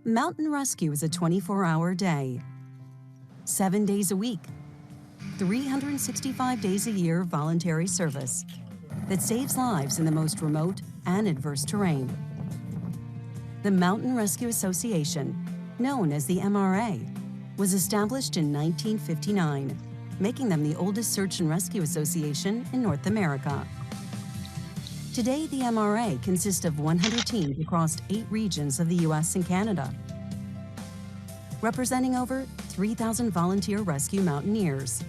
Mountain rescue is a 24-hour day, 7 days a week, 365 days a year voluntary service that saves lives in the most remote and adverse terrain. The Mountain Rescue Association, known as the MRA, was established in 1959, making them the oldest search and rescue association in North America. Today, the MRA consists of 100 teams across 8 regions of the U.S. and Canada, representing over 3,000 volunteer rescue mountaineers.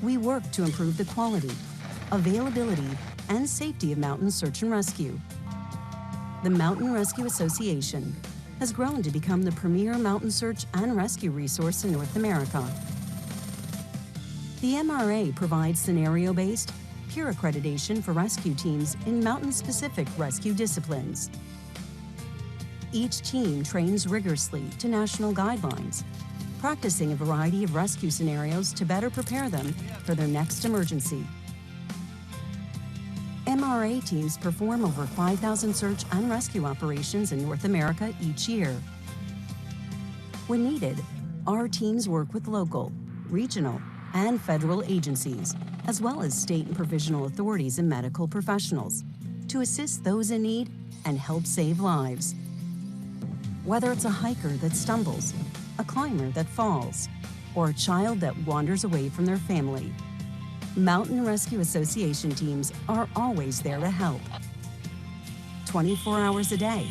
We work to improve the quality, availability, and safety of mountain search and rescue. The Mountain Rescue Association has grown to become the premier mountain search and rescue resource in North America. The MRA provides scenario-based, peer accreditation for rescue teams in mountain-specific rescue disciplines. Each team trains rigorously to national guidelines, practicing a variety of rescue scenarios to better prepare them for their next emergency. MRA teams perform over 5,000 search and rescue operations in North America each year. When needed, our teams work with local, regional, and federal agencies, as well as state and provincial authorities and medical professionals, to assist those in need and help save lives. Whether it's a hiker that stumbles, a climber that falls, or a child that wanders away from their family, Mountain Rescue Association teams are always there to help. 24 hours a day,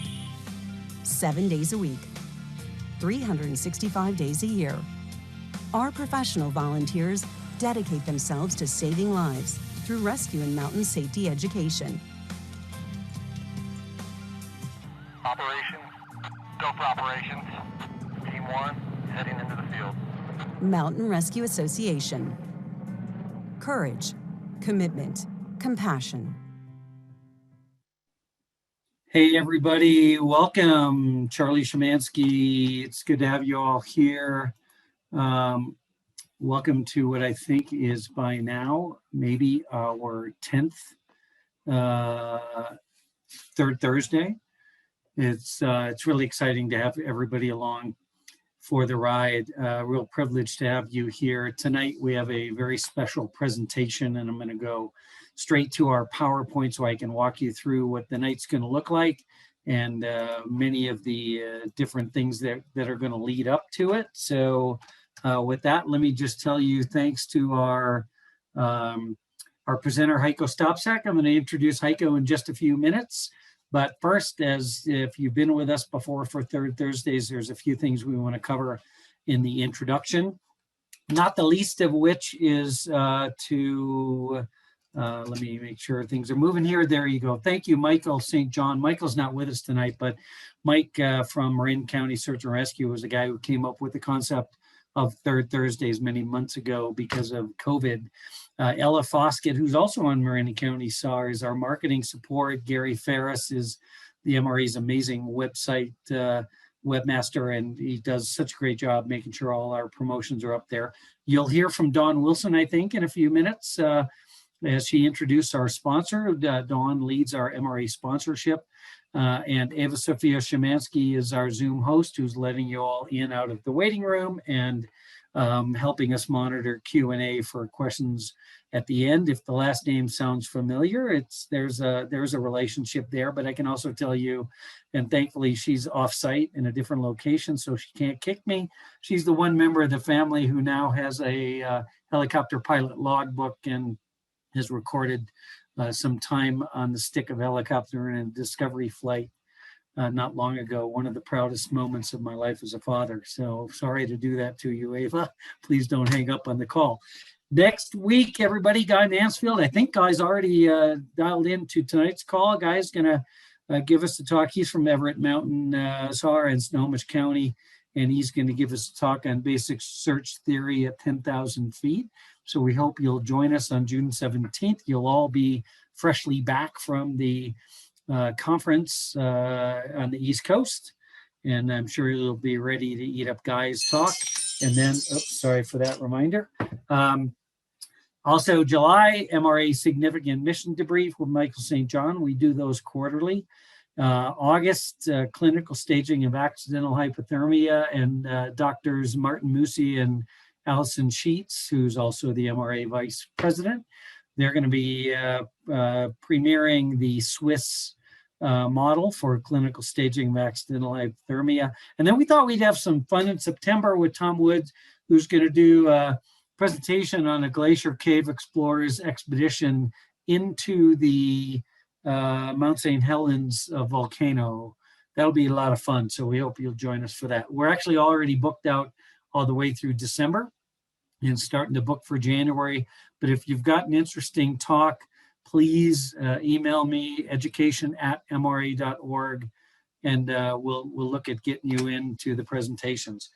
7 days a week, 365 days a year. Our professional volunteers dedicate themselves to saving lives through rescue and mountain safety education. Operation, go for operations. Team 1, heading into the field. Mountain Rescue Association. Courage, commitment, compassion. Hey everybody, welcome. Charlie Szymanski. It's good to have you all here. Welcome to what I think is by now maybe our 10th Third Thursday. It's really exciting to have everybody along for the ride. Real privilege to have you here. Tonight we have a very special presentation, and I'm going to go straight to our PowerPoint so I can walk you through what the night's going to look like and many of the different things that are going to lead up to it. So with that, let me just tell you thanks to our presenter, Heiko Stopsack. I'm going to introduce Heiko in just a few minutes. But first, as if you've been with us before for Third Thursdays, there's a few things we want to cover in the introduction, not the least of which is let me make sure things are moving here. There you go. Thank you, Michael St. John. Michael's not with us tonight, but Mike from Marin County Search and Rescue was the guy who came up with the concept of Third Thursdays many months ago because of COVID. Ella Foskett, who's also on Marin County SAR, is our marketing support. Gary Ferris is the MRA's amazing website webmaster, and he does such a great job making sure all our promotions are up there. You'll hear from Dawn Wilson, I think, in a few minutes as she introduced our sponsor. Dawn leads our MRA sponsorship. And Eva Sophia Szymanski is our Zoom host, who's letting you all in out of the waiting room and helping us monitor Q&A for questions at the end. If the last name sounds familiar, there's a relationship there, but I can also tell you, and thankfully she's off-site in a different location, so she can't kick me. She's the one member of the family who now has a helicopter pilot logbook and has recorded some time on the stick of helicopter in a discovery flight not long ago. One of the proudest moments of my life as a father. So sorry to do that to you, Ava. Please don't hang up on the call. Next week, everybody, Guy Mansfield. I think Guy's already dialed into tonight's call. Guy's going to give us a talk. He's from Everett Mountain SAR in Snohomish County, and he's going to give us a talk on basic search theory at 10,000 feet. So we hope you'll join us on June 17th. You'll all be freshly back from the conference on the East Coast, and I'm sure you'll be ready to eat up Guy's talk. And then, oops, sorry for that reminder. Also, July, MRA Significant Mission Debrief with Michael St. John. We do those quarterly. August, clinical staging of accidental hypothermia, and doctors Martin Musi and Allison Sheets, who's also the MRA vice president. They're going to be premiering the Swiss model for clinical staging of accidental hypothermia. And then we thought we'd have some fun in September with Tom Woods, who's going to do a presentation on a Glacier Cave Explorers expedition into the Mount St. Helens volcano. That'll be a lot of fun. So we hope you'll join us for that. We're actually already booked out all the way through December and starting to book for January. But if you've got an interesting talk, please email me, education@mra.org, and we'll look at getting you into the presentations.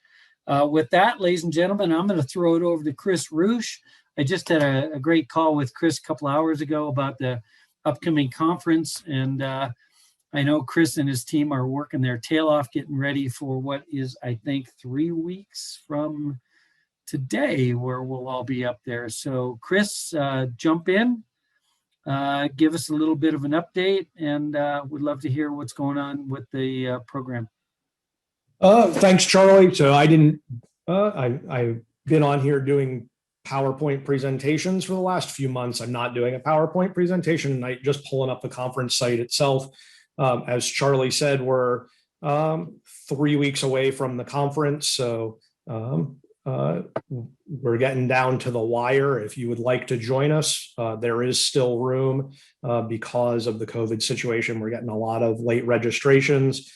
With that, ladies and gentlemen, I'm going to throw it over to Chris Roosh. I just had a great call with Chris a couple hours ago about the upcoming conference, and I know Chris and his team are working their tail off getting ready for what is, I think, 3 weeks from today, where we'll all be up there. So Chris, jump in, give us a little bit of an update, and would love to hear what's going on with the program. Thanks, Charlie. So I've been on here doing PowerPoint presentations for the last few months. I'm not doing a PowerPoint presentation tonight, just pulling up the conference site itself. As Charlie said, we're 3 weeks away from the conference. So we're getting down to the wire. If you would like to join us, there is still room because of the COVID situation. We're getting a lot of late registrations,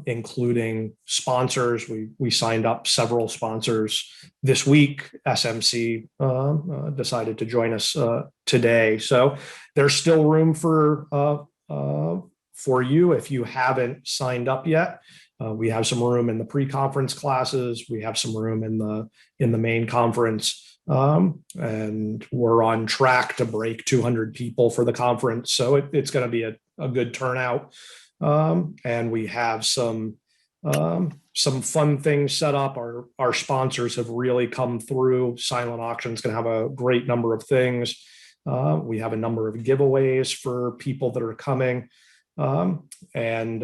including sponsors. We signed up several sponsors this week. SMC decided to join us today. So there's still room for you if you haven't signed up yet. We have some room in the pre-conference classes. We have some room in the main conference, and we're on track to break 200 people for the conference. So it's going to be a good turnout, and we have some fun things set up. Our sponsors have really come through. Silent Auction is going to have a great number of things. We have a number of giveaways for people that are coming, and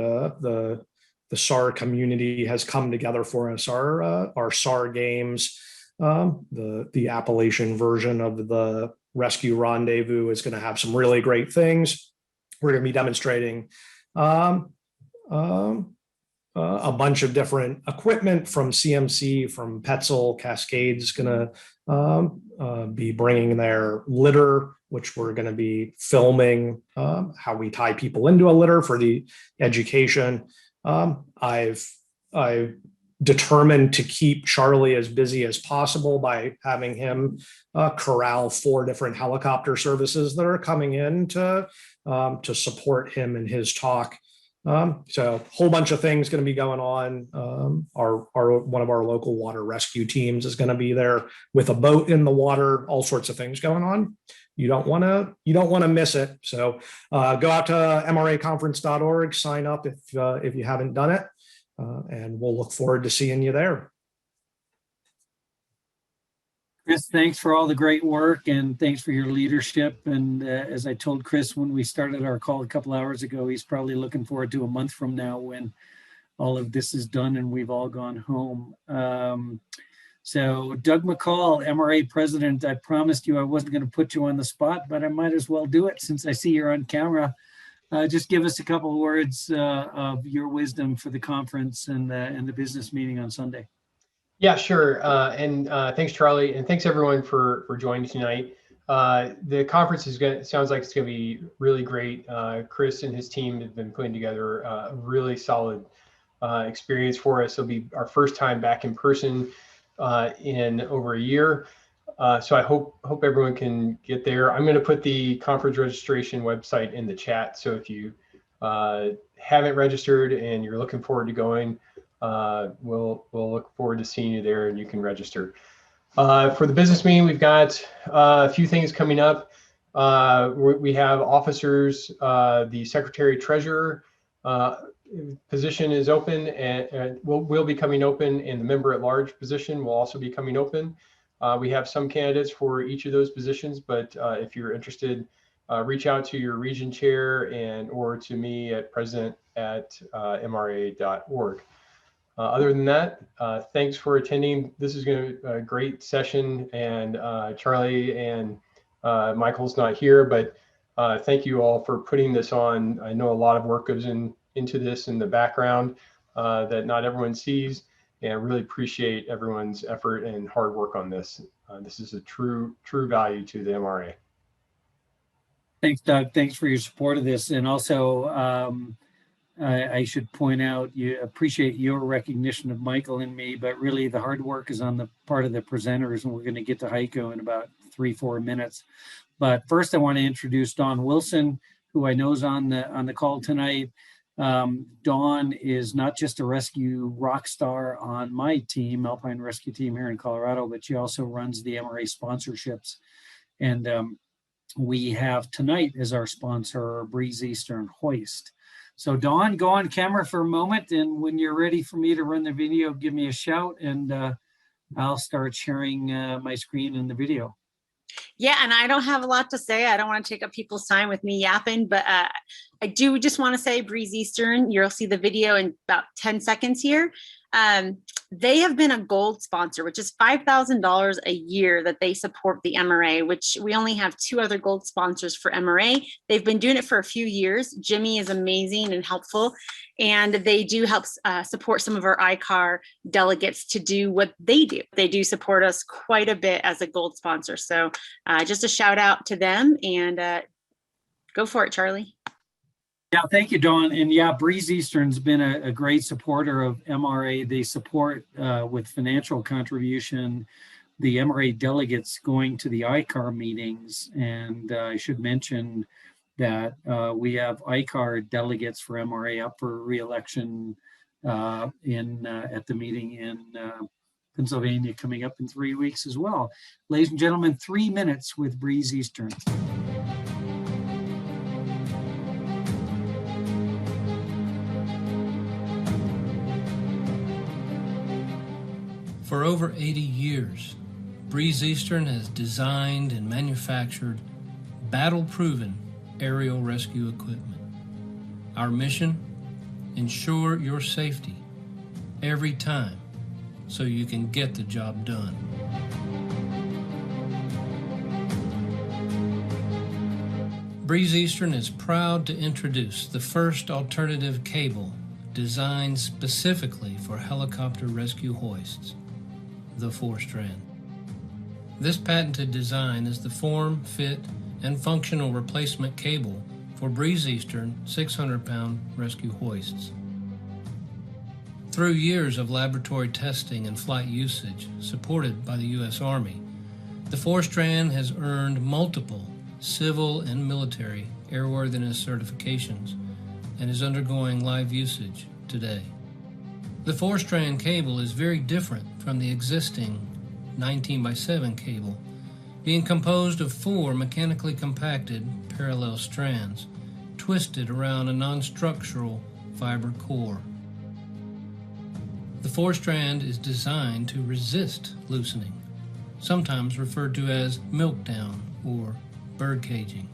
the SAR community has come together for us. Our SAR games, the Appalachian version of the Rescue Rendezvous, is going to have some really great things. We're going to be demonstrating a bunch of different equipment from CMC, from Petzl. Cascade's going to be bringing their litter, which we're going to be filming how we tie people into a litter for the education. I've determined to keep Charlie as busy as possible by having him corral 4 different helicopter services that are coming in to support him in his talk. So a whole bunch of things going to be going on. One of our local water rescue teams is going to be there with a boat in the water. All sorts of things going on. You don't want to miss it. So go out to mraconference.org, sign up if you haven't done it, and we'll look forward to seeing you there. Chris, thanks for all the great work, and thanks for your leadership. And as I told Chris when we started our call a couple hours ago, he's probably looking forward to a month from now when all of this is done and we've all gone home. So Doug McCall, MRA president, I promised you I wasn't going to put you on the spot, but I might as well do it since I see you're on camera. Just give us a couple of words of your wisdom for the conference and the business meeting on Sunday. Yeah, sure. And thanks, Charlie, and thanks everyone for joining tonight. The conference sounds like it's going to be really great. Chris and his team have been putting together a really solid experience for us. It'll be our first time back in person in over a year. So I hope everyone can get there. I'm going to put the conference registration website in the chat. So if you haven't registered and you're looking forward to going, we'll look forward to seeing you there and you can register. For the business meeting, we've got a few things coming up. We have officers, the secretary treasurer position is open and will be coming open, and the member at large position will also be coming open. We have some candidates for each of those positions, but if you're interested reach out to your region chair or to me at president@mra.org. Other than that, thanks for attending. This is going to be a great session, and Charlie and Michael's not here, but thank you all for putting this on. I know a lot of work goes into this in the background that not everyone sees, and I really appreciate everyone's effort and hard work on this. This is a true value to the MRA. Thanks, Doug. Thanks for your support of this. And also, I should point out, you appreciate your recognition of Michael and me, but really the hard work is on the part of the presenters, and we're going to get to Heiko in about 3-4 minutes. But first, I want to introduce Dawn Wilson, who I know is on the call tonight. Dawn is not just a rescue rock star on my team, Alpine Rescue Team here in Colorado, but she also runs the MRA sponsorships. And we have tonight as our sponsor, Breeze Eastern Hoist. So Dawn, go on camera for a moment, and when you're ready for me to run the video, give me a shout, and I'll start sharing my screen and the video. Yeah, and I don't have a lot to say. I don't want to take up people's time with me yapping, but I do just want to say Breeze Eastern, you'll see the video in about 10 seconds here. They have been a gold sponsor, which is $5,000 a year that they support the MRA, which we only have 2 other gold sponsors for MRA. They've been doing it for a few years. Jimmy is amazing and helpful, and they do help support some of our ICAR delegates to do what they do. They do support us quite a bit as a gold sponsor. So just a shout out to them, and go for it, Charlie. Yeah, thank you, Dawn. And yeah, Breeze Eastern's been a great supporter of MRA. They support with financial contribution the MRA delegates going to the ICAR meetings. And I should mention that we have ICAR delegates for MRA up for re-election at the meeting in Pennsylvania coming up in 3 weeks as well. Ladies and gentlemen, 3 minutes with Breeze Eastern. For over 80 years, Breeze Eastern has designed and manufactured battle-proven aerial rescue equipment. Our mission: ensure your safety every time so you can get the job done. Breeze Eastern is proud to introduce the first alternative cable designed specifically for helicopter rescue hoists, the 4-strand. This patented design is the form, fit, and functional replacement cable for Breeze Eastern 600-pound rescue hoists. Through years of laboratory testing and flight usage supported by the U.S. Army, the 4-strand has earned multiple civil and military airworthiness certifications and is undergoing live usage today. The 4-strand cable is very different from the existing 19x7 cable, being composed of 4 mechanically compacted parallel strands twisted around a non-structural fiber core. The 4-strand is designed to resist loosening, sometimes referred to as milk-down or bird caging.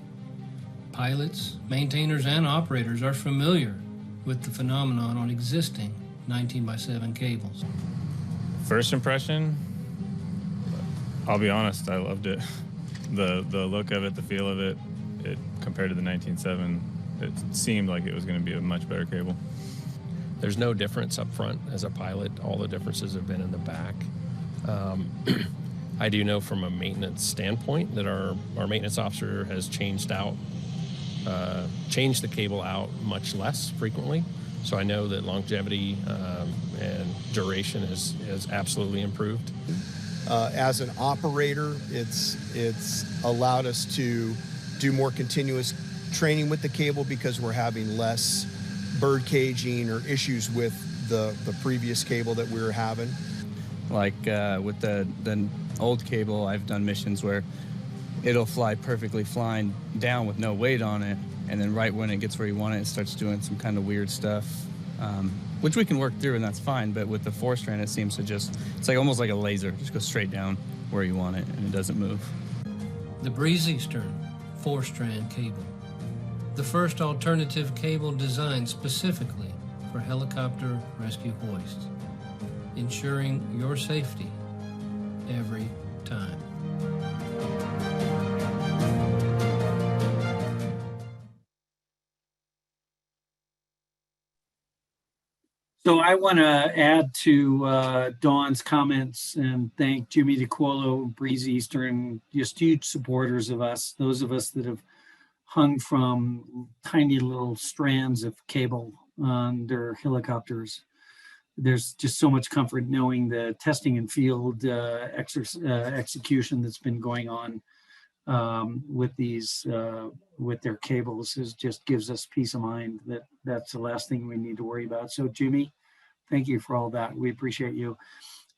Pilots, maintainers, and operators are familiar with the phenomenon on existing 19x7 cables. First impression, I'll be honest, I loved it. The look of it, the feel of it, compared to the 19.7, it seemed like it was going to be a much better cable. There's no difference up front as a pilot. All the differences have been in the back. I do know from a maintenance standpoint that our maintenance officer has changed the cable out much less frequently. So I know that longevity and duration has absolutely improved. As an operator, it's allowed us to do more continuous training with the cable because we're having less bird caging or issues with the previous cable that we were having. Like with the old cable, I've done missions where it'll fly perfectly flying down with no weight on it, and then right when it gets where you want it, it starts doing some kind of weird stuff, which we can work through, and that's fine. But with the 4-strand, it seems to it's like almost like a laser, just goes straight down where you want it, and it doesn't move. The Breeze Eastern 4-strand cable, the first alternative cable designed specifically for helicopter rescue hoists, ensuring your safety every time. So I want to add to Dawn's comments and thank Jimmy DiQuolo, Breeze Eastern, just huge supporters of us, those of us that have hung from tiny little strands of cable on their helicopters. There's just so much comfort knowing the testing and field execution that's been going on with these, with their cables just gives us peace of mind that that's the last thing we need to worry about. So Jimmy, thank you for all that. We appreciate you.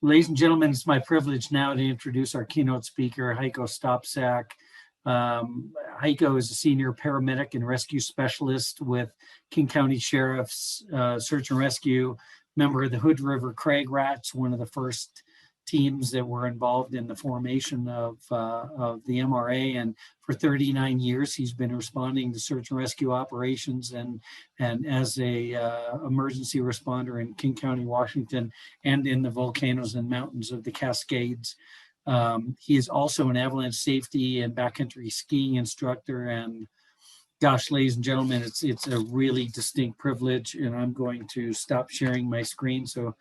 Ladies and gentlemen, it's my privilege now to introduce our keynote speaker, Heiko Stopsack. Heiko is a senior paramedic and rescue specialist with King County Sheriff's Search and Rescue, member of the Hood River Crag Rats, one of the first teams that were involved in the formation of the MRA. And for 39 years, he's been responding to search and rescue operations and as a emergency responder in King County, Washington, and in the volcanoes and mountains of the Cascades. He is also an avalanche safety and backcountry skiing instructor. And gosh, ladies and gentlemen, it's a really distinct privilege. And I'm going to stop sharing my screen so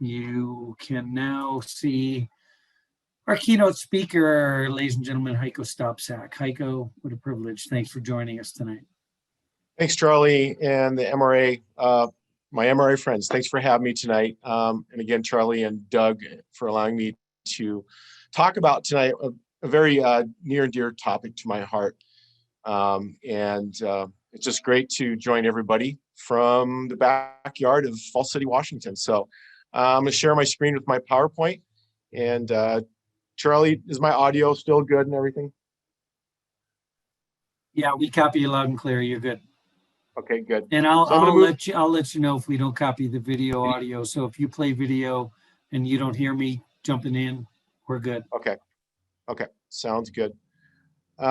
you can now see our keynote speaker, ladies and gentlemen, Heiko Stopsack. Heiko, what a privilege. Thanks for joining us tonight. Thanks, Charlie, and the MRA, my MRA friends. Thanks for having me tonight. And again, Charlie and Doug for allowing me to talk about tonight a very near and dear topic to my heart. It's just great to join everybody from the backyard of Falls City, Washington. So I'm going to share my screen with my PowerPoint. And Charlie, is my audio still good and everything? Yeah, we copy you loud and clear. You're good. Okay, good. And I'll let you know if we don't copy the video audio. So if you play video and you don't hear me jumping in, we're good. Okay. Okay. Sounds good. So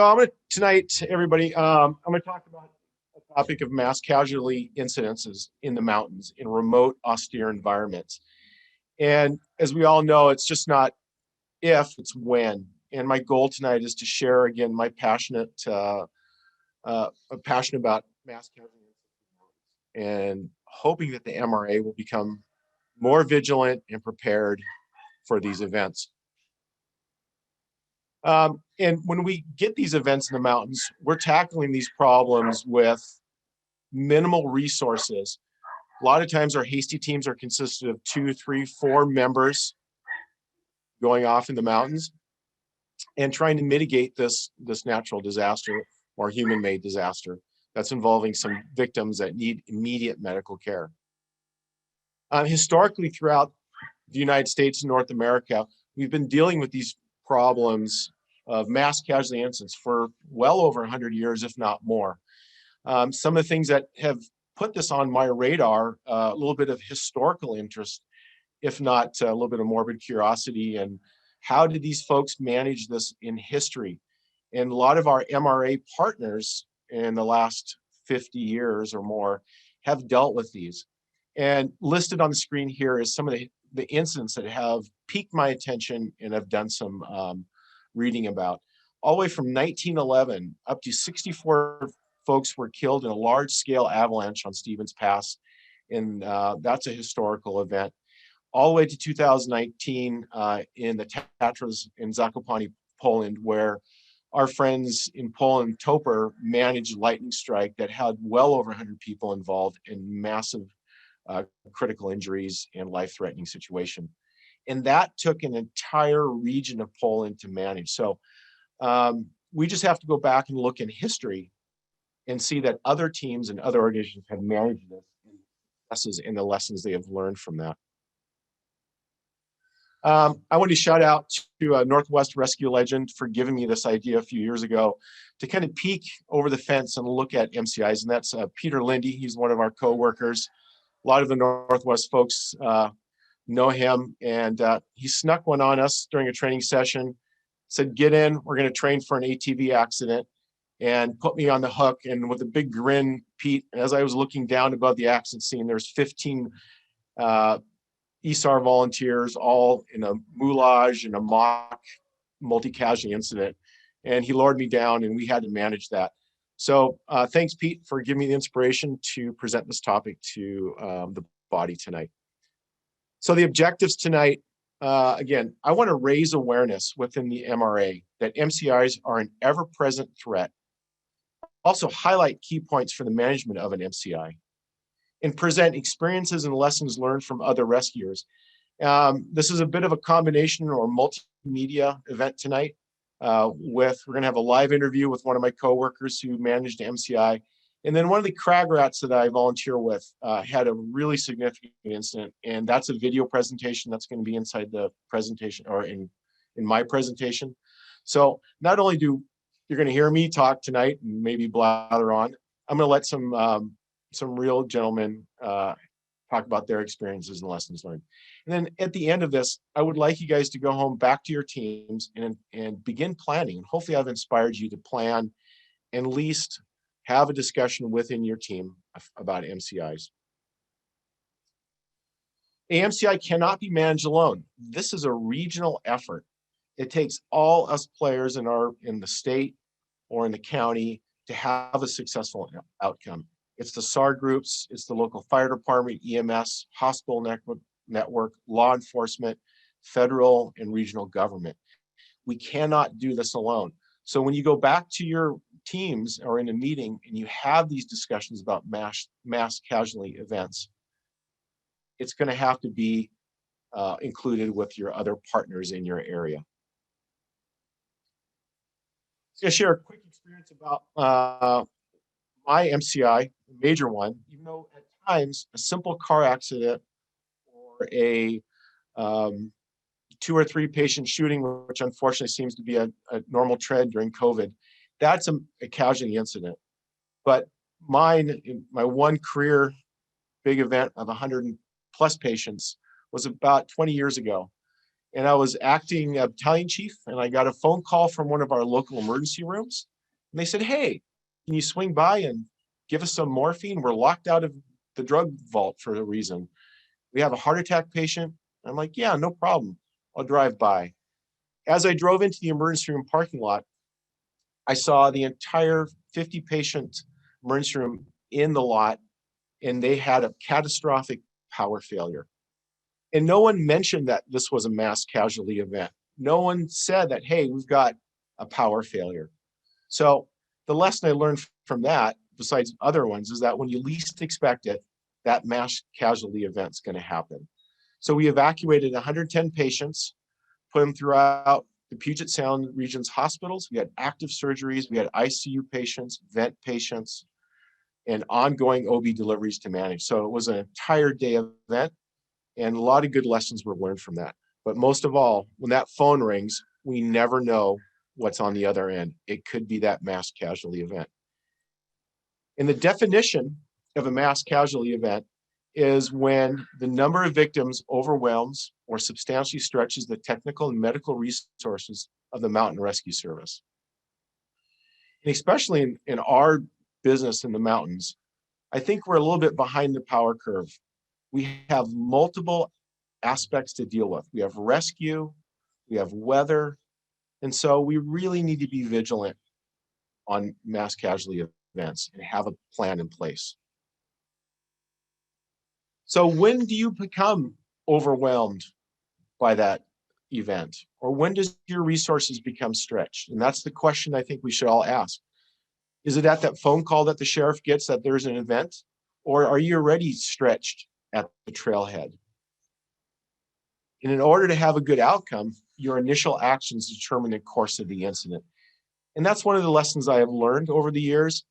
I'm going to tonight, everybody, I'm going to talk about a topic of mass casualty incidences in the mountains in remote, austere environments. And as we all know, it's just not if, it's when. And my goal tonight is to share again my passion about mass casualty and hoping that the MRA will become more vigilant and prepared for these events. And when we get these events in the mountains, we're tackling these problems with minimal resources. A lot of times our hasty teams are consisted of 2, 3, 4 members going off in the mountains and trying to mitigate this natural disaster or human-made disaster that's involving some victims that need immediate medical care. Historically, throughout the United States and North America, we've been dealing with these problems of mass casualty incidents for well over 100 years, if not more. Some of the things that have put this on my radar, a little bit of historical interest, if not a little bit of morbid curiosity, and how did these folks manage this in history? And a lot of our MRA partners in the last 50 years or more have dealt with these. And listed on the screen here is some of the incidents that have piqued my attention and I've done some reading about. All the way from 1911 up to 64 folks were killed in a large scale avalanche on Stevens Pass. And that's a historical event. All the way to 2019 in the Tatras in Zakopane, Poland, where our friends in Poland, Toper, managed lightning strike that had well over 100 people involved in massive critical injuries and life-threatening situation. And that took an entire region of Poland to manage. So we just have to go back and look in history and see that other teams and other organizations have managed this and the lessons they have learned from that. I want to shout out to Northwest Rescue Legend for giving me this idea a few years ago to kind of peek over the fence and look at MCIs. And that's Peter Lindy. He's one of our co-workers. A lot of the Northwest folks know him, and he snuck one on us during a training session, said, "Get in, we're going to train for an ATV accident," and put me on the hook. And with a big grin, Pete, as I was looking down above the accident scene, there's 15 SAR volunteers, all in a moulage in a mock multi-casualty incident. And he lowered me down, and we had to manage that. So thanks, Pete, for giving me the inspiration to present this topic to the body tonight. So the objectives tonight, again, I want to raise awareness within the MRA that MCIs are an ever-present threat. Also highlight key points for the management of an MCI, and present experiences and lessons learned from other rescuers. This is a bit of a combination or multimedia event tonight. We're going to have a live interview with one of my coworkers who managed MCI. And then one of the crag rats that I volunteer with had a really significant incident. And that's a video presentation that's going to be inside the presentation, or in my presentation. So not only you're going to hear me talk tonight and maybe blather on, I'm going to let some real gentlemen talk about their experiences and lessons learned. And then at the end of this, I would like you guys to go home back to your teams and begin planning. And hopefully I've inspired you to plan and at least have a discussion within your team about MCIs. A MCI cannot be managed alone. This is a regional effort. It takes all us players in the state or in the county to have a successful outcome. It's the SAR groups, it's the local fire department, EMS, hospital network, law enforcement, federal and regional government. We cannot do this alone. So when you go back to your teams or in a meeting and you have these discussions about mass casualty events, it's going to have to be included with your other partners in your area. So I'll share a quick experience about my MCI, a major one. Even though at times a simple car accident or a 2 or 3 patient shooting, which unfortunately seems to be a normal trend during COVID, that's a casualty incident. But mine, my one career big event of 100+ patients was about 20 years ago. And I was acting battalion chief, and I got a phone call from one of our local emergency rooms. And they said, "Hey, can you swing by and give us some morphine? We're locked out of the drug vault for a reason. We have a heart attack patient." I'm like, "Yeah, no problem. I'll drive by." As I drove into the emergency room parking lot, I saw the entire 50-patient emergency room in the lot, and they had a catastrophic power failure. And no one mentioned that this was a mass casualty event. No one said that, "Hey, we've got a power failure." So the lesson I learned from that, besides other ones, is that when you least expect it, that mass casualty event's going to happen. So we evacuated 110 patients, put them throughout the Puget Sound region's hospitals. We had active surgeries, we had ICU patients, vent patients, and ongoing OB deliveries to manage. So it was an entire day event, and a lot of good lessons were learned from that. But most of all, when that phone rings, we never know what's on the other end. It could be that mass casualty event. And the definition of a mass casualty event is when the number of victims overwhelms or substantially stretches the technical and medical resources of the Mountain Rescue Service. And especially in our business in the mountains, I think we're a little bit behind the power curve. We have multiple aspects to deal with. We have rescue, we have weather, and so we really need to be vigilant on mass casualty events and have a plan in place. So when do you become overwhelmed by that event? Or when does your resources become stretched? And that's the question I think we should all ask. Is it at that phone call that the sheriff gets that there's an event? Or are you already stretched at the trailhead? And in order to have a good outcome, your initial actions determine the course of the incident. And that's one of the lessons I have learned over the years,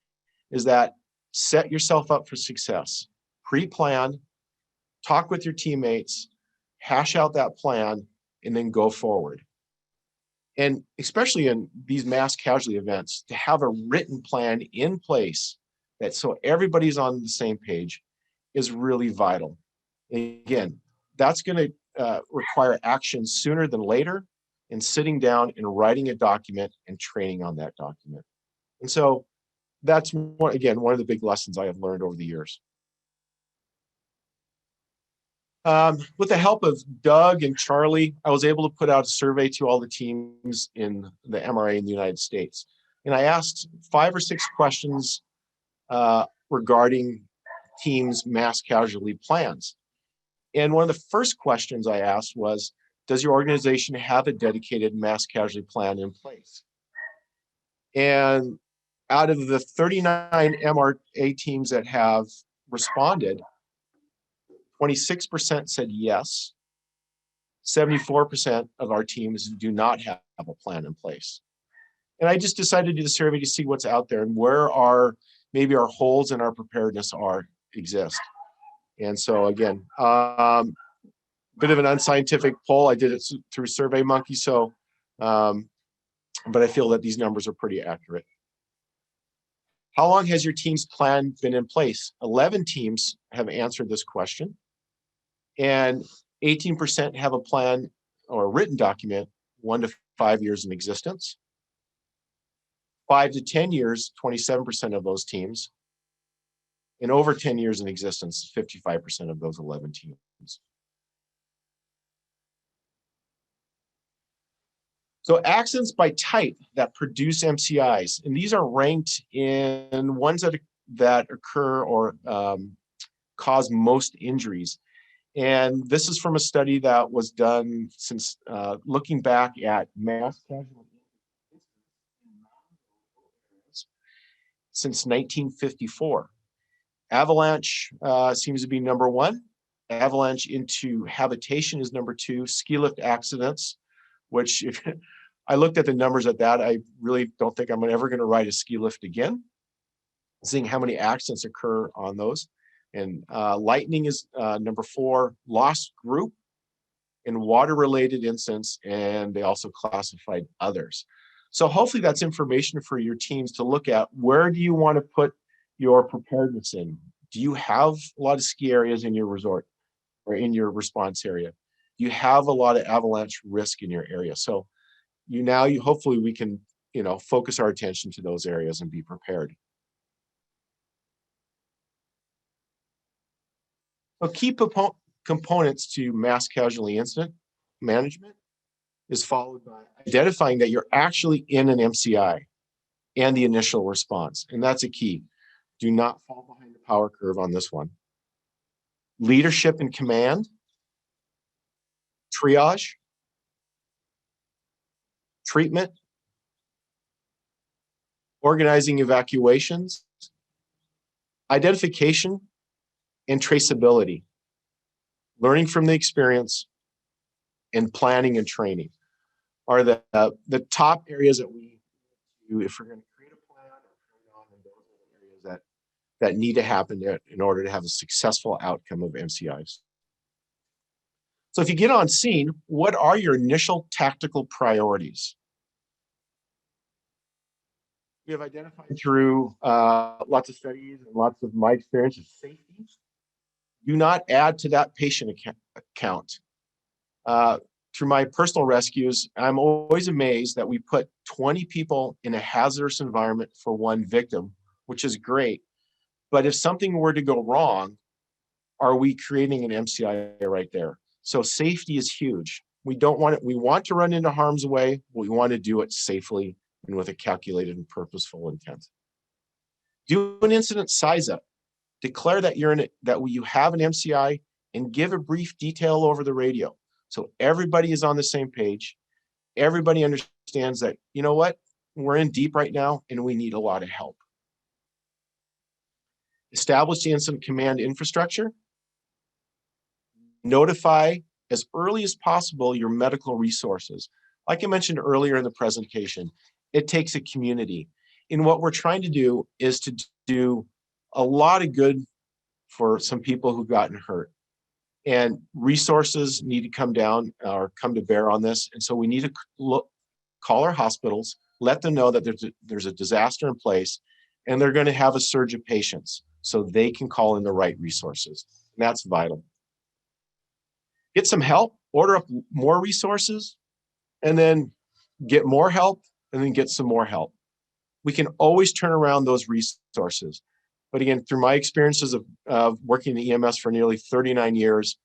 is that set yourself up for success. Pre-plan, talk with your teammates, hash out that plan, and then go forward. And especially in these mass casualty events, to have a written plan in place that so everybody's on the same page is really vital. And again, that's going to require action sooner than later, and sitting down and writing a document and training on that document. And so that's one of the big lessons I have learned over the years. With the help of Doug and Charlie, I was able to put out a survey to all the teams in the MRA in the United States. And I asked 5 or 6 questions regarding teams' mass casualty plans. And one of the first questions I asked was, does your organization have a dedicated mass casualty plan in place? And out of the 39 MRA teams that have responded, 26% said yes. 74% of our teams do not have a plan in place. And I just decided to do the survey to see what's out there and where maybe our holes in our preparedness exist. And so again, bit of an unscientific poll. I did it through SurveyMonkey, so but I feel that these numbers are pretty accurate. How long has your team's plan been in place? 11 teams have answered this question, and 18% have a plan or a written document 1 to 5 years in existence. 5 to 10 years, 27% of those teams, and over 10 years in existence, 55% of those 11 teams. So accidents by type that produce MCIs, and these are ranked in ones that occur or cause most injuries. And this is from a study that was done since looking back at mass casualty since 1954. Avalanche seems to be number 1. Avalanche into habitation is number 2. Ski lift accidents, which if I looked at the numbers at that, I really don't think I'm ever going to ride a ski lift again, seeing how many accidents occur on those. And lightning is number 4, lost group, and water-related incidents, and they also classified others. So hopefully that's information for your teams to look at. Where do you want to put your preparedness in? Do you have a lot of ski areas in your resort or in your response area? You have a lot of avalanche risk in your area. So hopefully we can, focus our attention to those areas and be prepared. So key components to mass casualty incident management is followed by identifying that you're actually in an MCI and the initial response. And that's a key. Do not fall behind the power curve on this one. Leadership and command, triage, treatment, organizing evacuations, identification, and traceability, learning from the experience, and planning and training are the top areas that we do if we're going to create a plan or carry on, and those are the areas that need to happen in order to have a successful outcome of MCIs. So if you get on scene, what are your initial tactical priorities? We have identified through lots of studies and lots of my experience of safety. Do not add to that patient account. Through my personal rescues, I'm always amazed that we put 20 people in a hazardous environment for one victim, which is great. But if something were to go wrong, are we creating an MCI right there? So safety is huge. We want to run into harm's way, but we want to do it safely and with a calculated and purposeful intent. Do an incident size up. Declare that you have an MCI and give a brief detail over the radio. So everybody is on the same page. Everybody understands that, you know what, we're in deep right now and we need a lot of help. Establish the incident command infrastructure. Notify as early as possible your medical resources. Like I mentioned earlier in the presentation, it takes a community. And what we're trying to do is to do a lot of good for some people who've gotten hurt. And resources need to come down or come to bear on this. And so we need to call our hospitals, let them know that there's a disaster in place, and they're going to have a surge of patients so they can call in the right resources. And that's vital. Get some help order up more resources, and then get more help, and then get some more help. We can always turn around those resources. But again, through my experiences of working in EMS for nearly 39 years,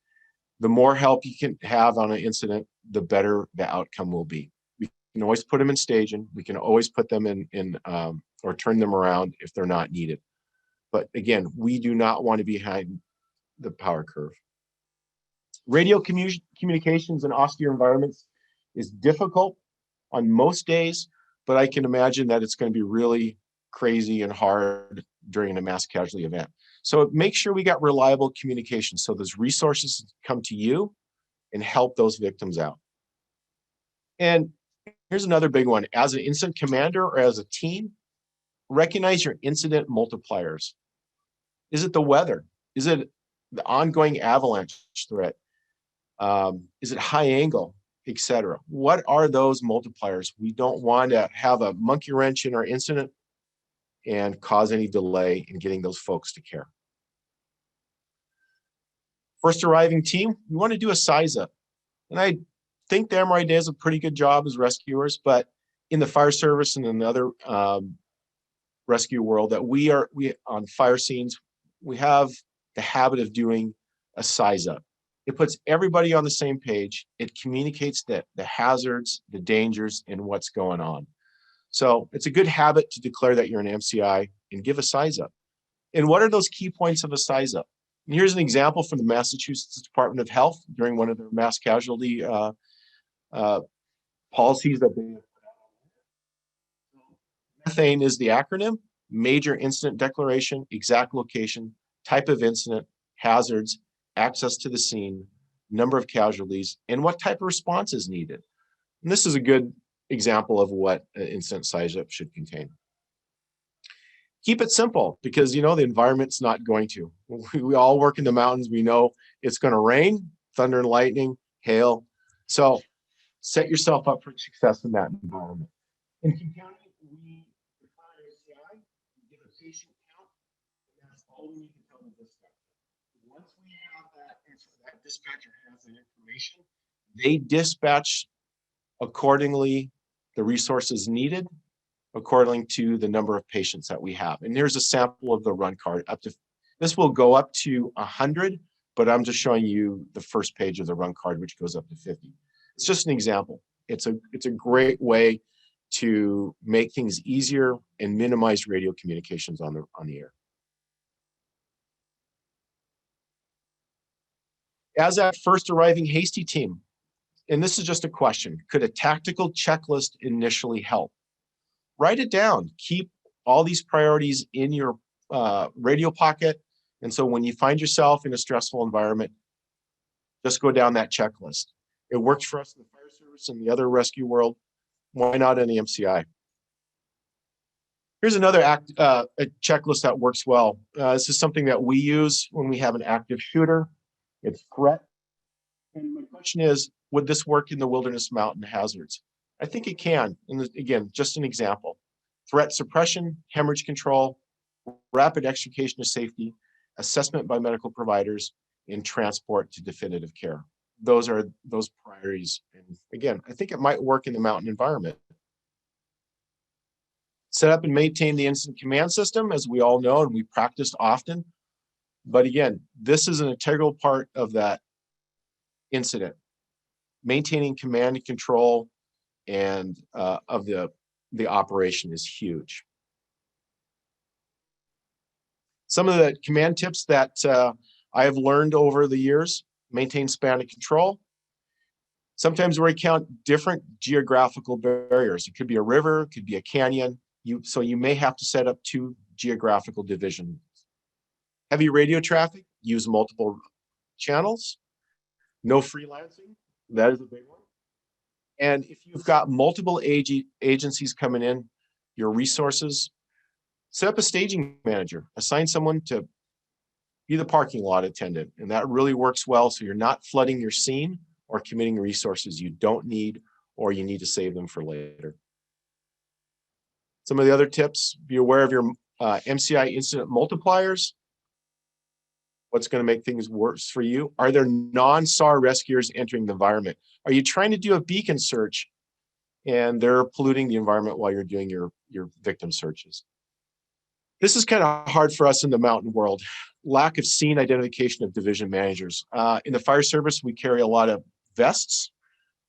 the more help you can have on an incident, the better the outcome will be. We can always put them in staging. We can always put them in or turn them around if they're not needed. But again, we do not want to be behind the power curve. Radio communications in austere environments is difficult on most days, but I can imagine that it's going to be really crazy and hard during a mass casualty event. So make sure we got reliable communication so those resources come to you and help those victims out. And here's another big one. As an incident commander or as a team, recognize your incident multipliers. Is it the weather? Is it the ongoing avalanche threat? Is it high angle, etc.? What are those multipliers? We don't want to have a monkey wrench in our incident and cause any delay in getting those folks to care. First arriving team, we want to do a size up. And I think the MRA does a pretty good job as rescuers, but in the fire service and in the other rescue world that we on fire scenes, we have the habit of doing a size up. It puts everybody on the same page. It communicates the hazards, the dangers, and what's going on. So it's a good habit to declare that you're an MCI and give a size up. And what are those key points of a size up? And here's an example from the Massachusetts Department of Health during one of their mass casualty policies that they. Methane is the acronym: major incident declaration, exact location, type of incident, hazards, access to the scene, number of casualties, and what type of response is needed. And this is a good example of what an incident size up should contain. Keep it simple because the environment's not going to. We all work in the mountains. We know it's going to rain, thunder and lightning, hail. So set yourself up for success in that environment. In King County, we require MCI, we give a patient count, and that's all we need to tell the dispatcher. Once we have that dispatcher has the information, they dispatch accordingly the resources needed according to the number of patients that we have. And here's a sample of the run card. This will go up to 100, but I'm just showing you the first page of the run card, which goes up to 50. It's just an example. It's a great way to make things easier and minimize radio communications on the air. As that first arriving hasty team, and this is just a question, could a tactical checklist initially help? Write it down. Keep all these priorities in your radio pocket. And so when you find yourself in a stressful environment, just go down that checklist. It works for us in the fire service and the other rescue world. Why not in the MCI? Here's another a checklist that works well. This is something that we use when we have an active shooter. It's threat. And my question is, would this work in the wilderness mountain hazards? I think it can. And again, just an example. Threat suppression, hemorrhage control, rapid extrication to safety, assessment by medical providers, and transport to definitive care. Those are those priorities. And again, I think it might work in the mountain environment. Set up and maintain the incident command system, as we all know, and we practiced often. But again, this is an integral part of that incident. Maintaining command and control and of the operation is huge. Some of the command tips that I have learned over the years: maintain span of control. Sometimes we count different geographical barriers. It could be a river, it could be a canyon. So you may have to set up 2 geographical divisions. Heavy radio traffic, use multiple channels. No freelancing, that is a big one. And if you've got multiple agencies coming in, your resources, set up a staging manager, assign someone to be the parking lot attendant. And that really works well. So you're not flooding your scene or committing resources you don't need, or you need to save them for later. Some of the other tips: be aware of your MCI incident multipliers. what's going to make things worse for you? Are there non-SAR rescuers entering the environment? Are you trying to do a beacon search and they're polluting the environment while you're doing your victim searches? This is kind of hard for us in the mountain world. Lack of scene identification of division managers. In the fire service, we carry a lot of vests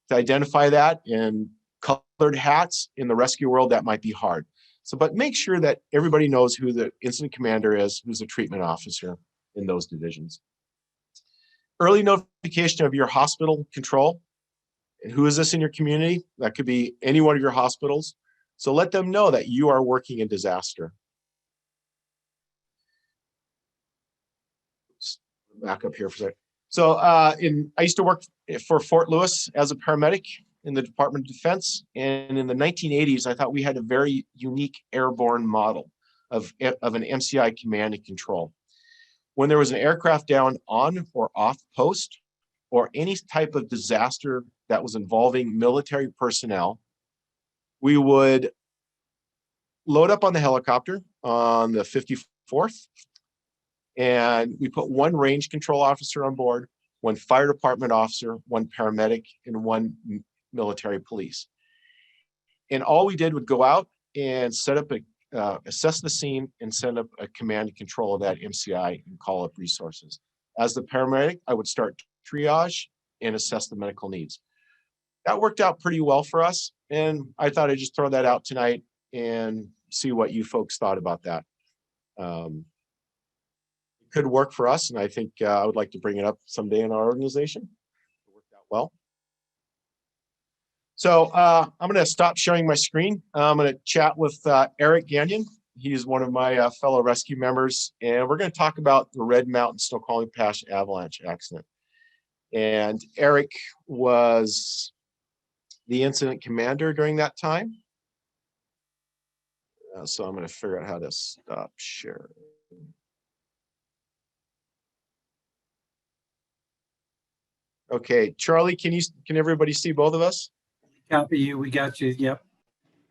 to identify that, and colored hats. In the rescue world, that might be hard. So, but make sure that everybody knows who the incident commander is, who's the treatment officer in those divisions. Early notification of your hospital control. And who is this in your community? That could be any one of your hospitals. So let them know that you are working in disaster. Back up here for a second. So I used to work for Fort Lewis as a paramedic in the Department of Defense. And in the 1980s, I thought we had a very unique airborne model of an MCI command and control. When there was an aircraft down on or off post, or any type of disaster that was involving military personnel, we would load up on the helicopter on the 54th, and we put one range control officer on board, one fire department officer, one paramedic, and one military police. And all we did would go out and set up assess the scene and set up a command and control of that MCI and call up resources. As the paramedic, I would start triage and assess the medical needs. That worked out pretty well for us. And I thought I'd just throw that out tonight and see what you folks thought about that. It could work for us. And I think I would like to bring it up someday in our organization. It worked out well. So I'm going to stop sharing my screen. I'm going to chat with Eric Gagnon. He's one of my fellow rescue members. And we're going to talk about the Red Mountain Snoqualmie Pass avalanche accident. And Eric was the incident commander during that time. So I'm going to figure out how to stop sharing. Okay, Charlie, can everybody see both of us? Copy you. We got you. Yep.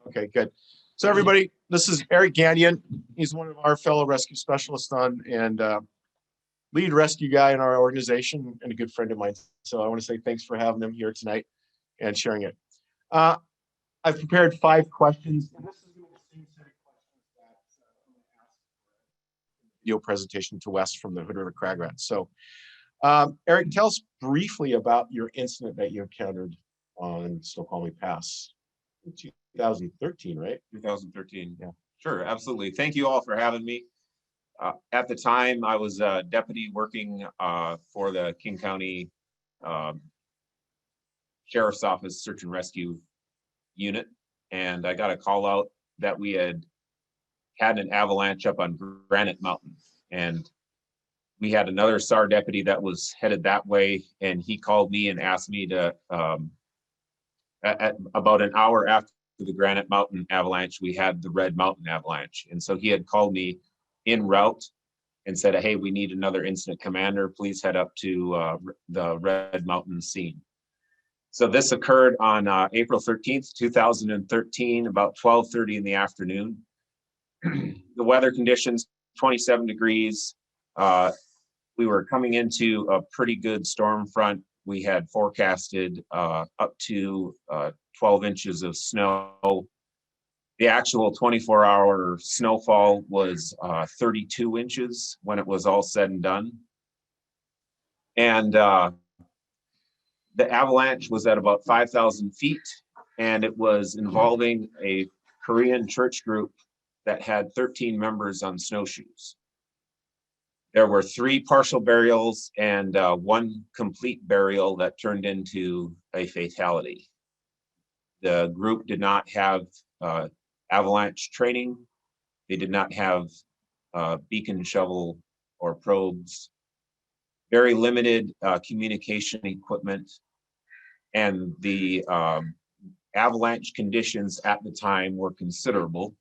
Okay, good. So everybody, this is Eric Gagnon. He's one of our fellow rescue specialists and lead rescue guy in our organization and a good friend of mine. So I want to say thanks for having him here tonight and sharing it. I've prepared 5 questions. And this is going to be the same set of questions that I'm going to ask in the video presentation to Wes from the Hood River Crag Rats. So Eric, tell us briefly about your incident that you encountered on Snoqualmie Pass in 2013, right? 2013, yeah. Sure, absolutely. Thank you all for having me. At the time, I was a deputy working for the King County Sheriff's Office Search and Rescue Unit, and I got a call out that we had an avalanche up on Granite Mountain, and we had another SAR deputy that was headed that way, and he called me and asked me to, at about an hour after the Granite Mountain avalanche, we had the Red Mountain avalanche. And so he had called me en route and said, hey, we need another incident commander. Please head up to the Red Mountain scene. So this occurred on April 13th, 2013, about 12:30 in the afternoon. The weather conditions, 27 degrees. We were coming into a pretty good storm front. We had forecasted up to 12 inches of snow. The actual 24-hour snowfall was 32 inches when it was all said and done. And the avalanche was at about 5,000 feet, and it was involving a Korean church group that had 13 members on snowshoes. There were 3 partial burials and 1 complete burial that turned into a fatality. The group did not have avalanche training. They did not have beacon shovel or probes, very limited communication equipment. And the avalanche conditions at the time were considerable,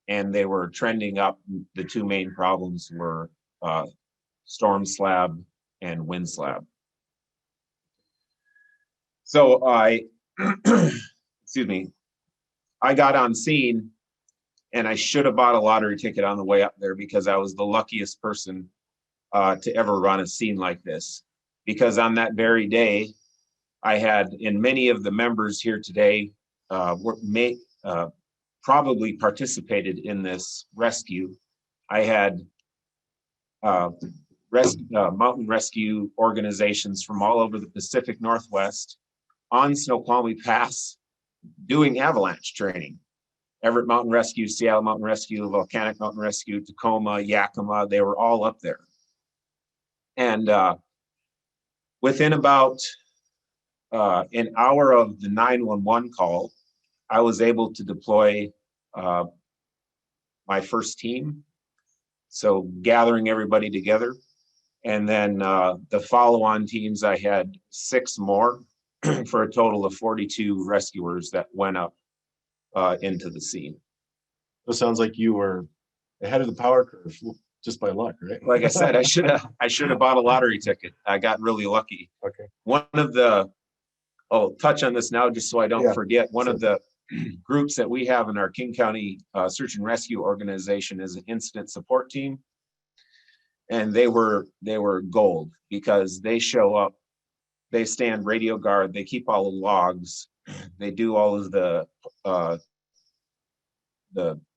and they were trending up. The 2 main problems were storm slab and wind slab. So I, excuse me, I got on scene, and I should have bought a lottery ticket on the way up there because I was the luckiest person to ever run a scene like this, because on that very day, I had, and many of the members here today probably participated in this rescue. I had mountain rescue organizations from all over the Pacific Northwest on Snoqualmie Pass doing avalanche training. Everett Mountain Rescue, Seattle Mountain Rescue, Volcanic Mountain Rescue, Tacoma, Yakima, they were all up there. And within about an hour of the 911 call, I was able to deploy my first team. So gathering everybody together. And then the follow-on teams, I had 6 more for a total of 42 rescuers that went up into the scene. It sounds like you were ahead of the power curve just by luck, right? Like I said, I should have bought a lottery ticket. I got really lucky. Okay. One of the, I'll touch on this now just so I don't forget. One of the groups that we have in our King County Search and Rescue organization is an incident support team. And they were gold because they show up, they stand radio guard, they keep all the logs, they do all of the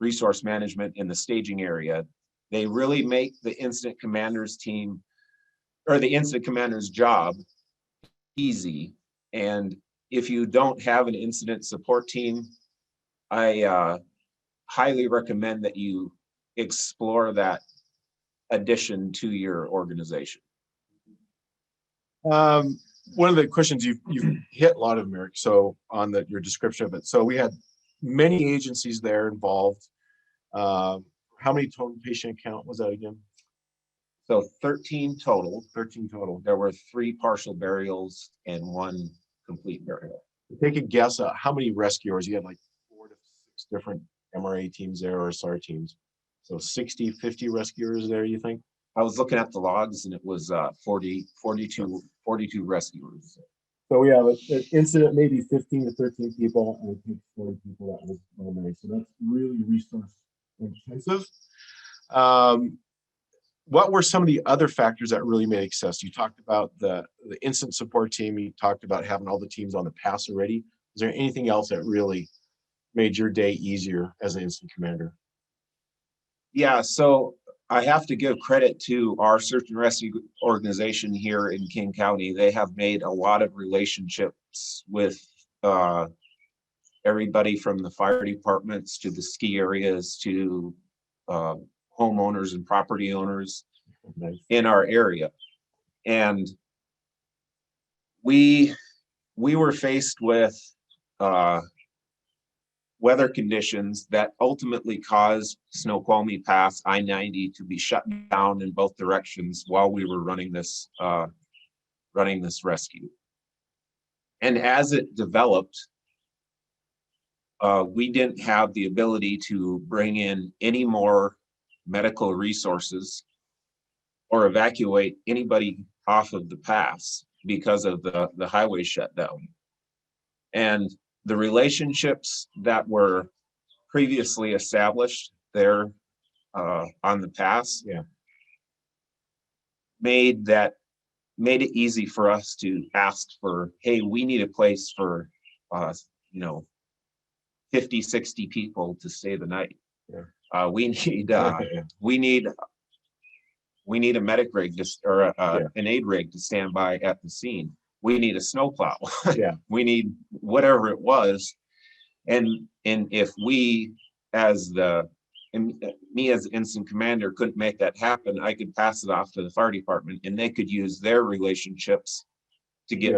resource management in the staging area. They really make the incident commander's team, or the incident commander's job, easy. And if you don't have an incident support team, I highly recommend that you explore that addition to your organization. One of the questions you've hit a lot of them, Eric, so on your description of it. So we had many agencies there involved. How many total patient count was that again? So 13 total. 13 total. There were 3 partial burials and 1 complete burial. Take a guess at how many rescuers. You had like 4 to 6 different MRA teams there, or SAR teams. So 60, 50 rescuers there, you think? I was looking at the logs and it was 42 rescuers. So we have an incident, maybe 15 to 13 people, and it takes 40 people. That was well, so that's really resource intensive. What were some of the other factors that really made success? You talked about the incident support team. You talked about having all the teams on the pass already. Is there anything else that really made your day easier as an incident commander? Yeah, so I have to give credit to our search and rescue organization here in King County. They have made a lot of relationships with everybody from the fire departments to the ski areas to homeowners and property owners in our area. And we were faced with weather conditions that ultimately caused Snoqualmie Pass I-90 to be shut down in both directions while we were running this rescue. And as it developed, we didn't have the ability to bring in any more medical resources or evacuate anybody off of the pass because of the highway shutdown. And the relationships that were previously established there on the pass made it easy for us to ask for, hey, we need a place for 50, 60 people to stay the night. We need a medic rig an aid rig to stand by at the scene. We need a snowplow. We need whatever it was. And if me as the incident commander couldn't make that happen, I could pass it off to the fire department and they could use their relationships to get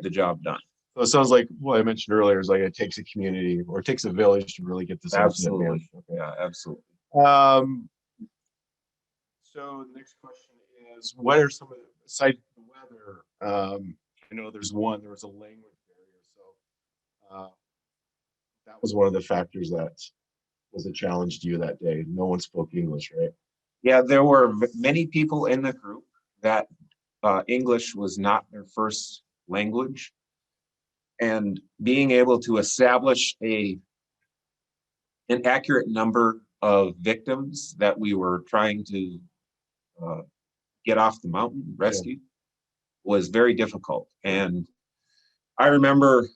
the job done. So it sounds like what I mentioned earlier is like it takes a community or it takes a village to really get this. Absolutely. Yeah, absolutely. So the next question is, what are some of the, besides the weather, I know there was a language barrier. So that was one of the factors that was a challenge to you that day. No one spoke English, right? Yeah, there were many people in the group that English was not their first language. And being able to establish an accurate number of victims that we were trying to get off the mountain rescue was very difficult. And I remember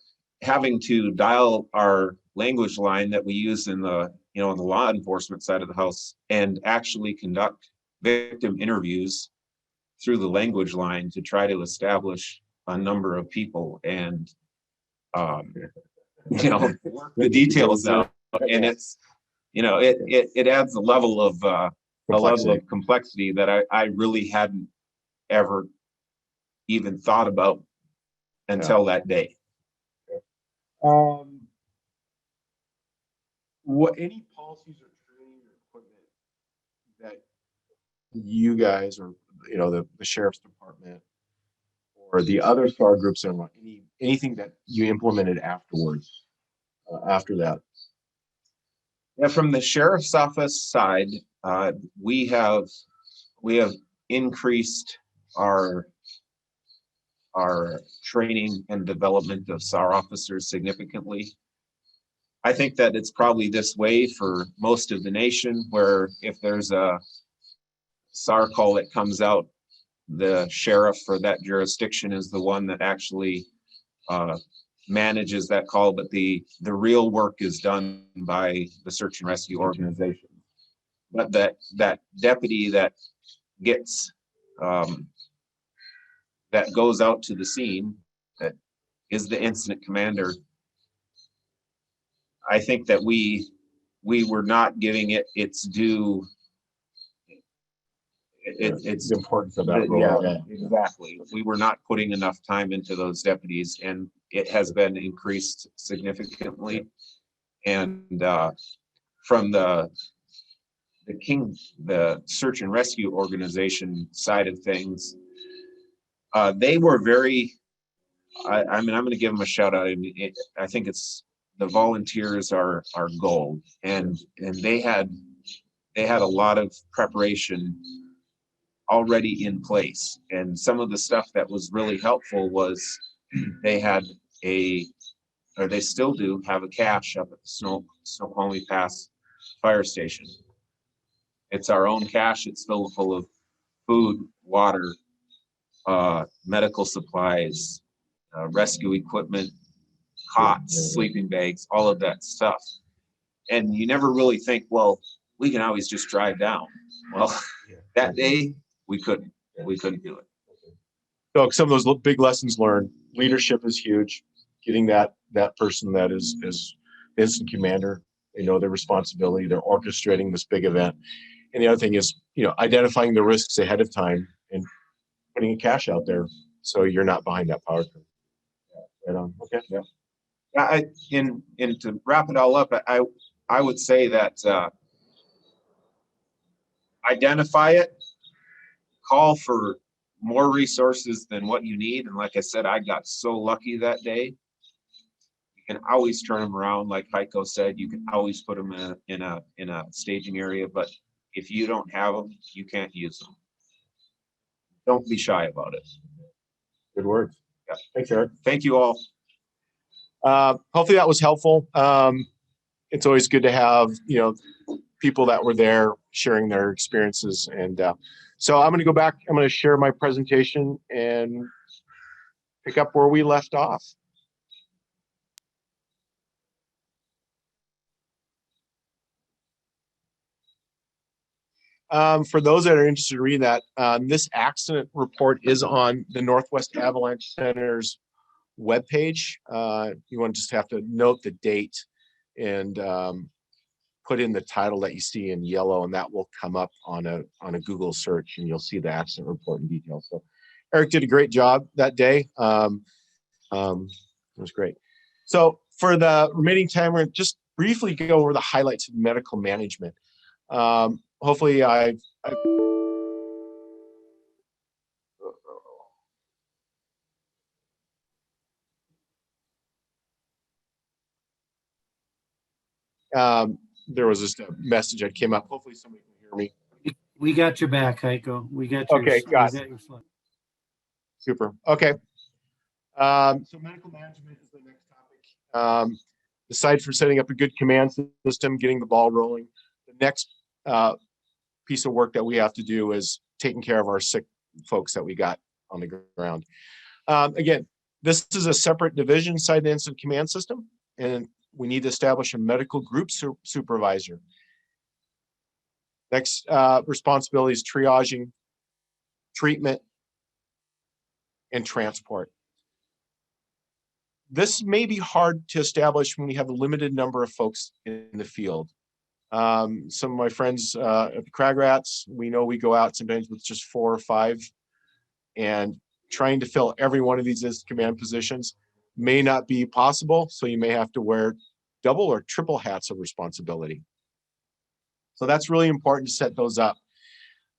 having to dial our language line that we use in the, on the law enforcement side of the house and actually conduct victim interviews through the language line to try to establish a number of people and, work the details out. And it's, it adds a level of complexity that I really hadn't ever even thought about until that day. What any policies or training or equipment that you guys or the sheriff's department or the other SAR groups are anything that you implemented afterwards after that? Yeah, from the sheriff's office side, we have increased our training and development of SAR officers significantly. I think that it's probably this way for most of the nation, where if there's a SAR call that comes out, the sheriff for that jurisdiction is the one that actually manages that call, but the real work is done by the search and rescue organization. But that deputy that gets that goes out to the scene, that is the incident commander, I think that we were not giving it its due. It's the importance of that role. Yeah, exactly. We were not putting enough time into those deputies, and it has been increased significantly. And from the search and rescue organization side of things, they were very. I'm going to give them a shout out. I think it's the volunteers are gold, and they had a lot of preparation already in place. And some of the stuff that was really helpful was they had they still do have a cache up at the Snoqualmie Pass fire station. It's our own cache. It's filled full of food, water, medical supplies, rescue equipment, cots, sleeping bags, all of that stuff. And you never really think, well, we can always just drive down. Well, that day we couldn't do it. So some of those big lessons learned. Leadership is huge. Getting that person that is incident commander, they know their responsibility. They're orchestrating this big event. And the other thing is, identifying the risks ahead of time and putting a cache out there so you're not behind that power curve. Right on. Okay. Yeah. And to wrap it all up, I would say that identify it, call for more resources than what you need. And like I said, I got so lucky that day. You can always turn them around. Like Heiko said, you can always put them in a staging area, but if you don't have them, you can't use them. Don't be shy about it. Good words. Yeah. Thanks, Eric. Thank you all. Hopefully that was helpful. It's always good to have, people that were there sharing their experiences. And so I'm going to go back. I'm going to share my presentation and pick up where we left off. For those that are interested in reading that, this accident report is on the Northwest Avalanche Center's webpage. You want to just have to note the date and put in the title that you see in yellow, and that will come up on a Google search, and you'll see the accident report in detail. So Eric did a great job that day. It was great. So for the remaining time, we're going to just briefly go over the highlights of medical management. Hopefully there was just a message that came up. Hopefully somebody can hear me. We got your back, Heiko. We got your, okay, got your foot. Super. Okay. So medical management is the next topic. Aside from setting up a good command system, getting the ball rolling, the next piece of work that we have to do is taking care of our sick folks that we got on the ground. Again, this is a separate division inside the incident command system, and we need to establish a medical group supervisor. Next responsibility is triaging, treatment, and transport. This may be hard to establish when we have a limited number of folks in the field. Some of my friends at the Crag Rats, we know we go out sometimes with just 4 or 5, and trying to fill every one of these incident command positions may not be possible, so you may have to wear double or triple hats of responsibility. So that's really important to set those up.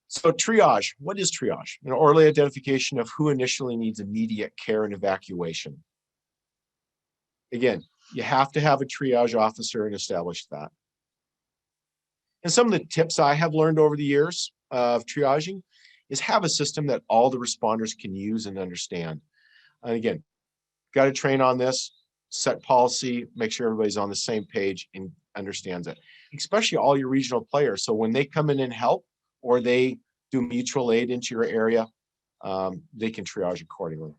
So triage, what is triage? An early identification of who initially needs immediate care and evacuation. Again, you have to have a triage officer and establish that. And some of the tips I have learned over the years of triaging is have a system that all the responders can use and understand. And again, got to train on this, set policy, make sure everybody's on the same page and understands it, especially all your regional players. So when they come in and help, or they do mutual aid into your area, they can triage accordingly.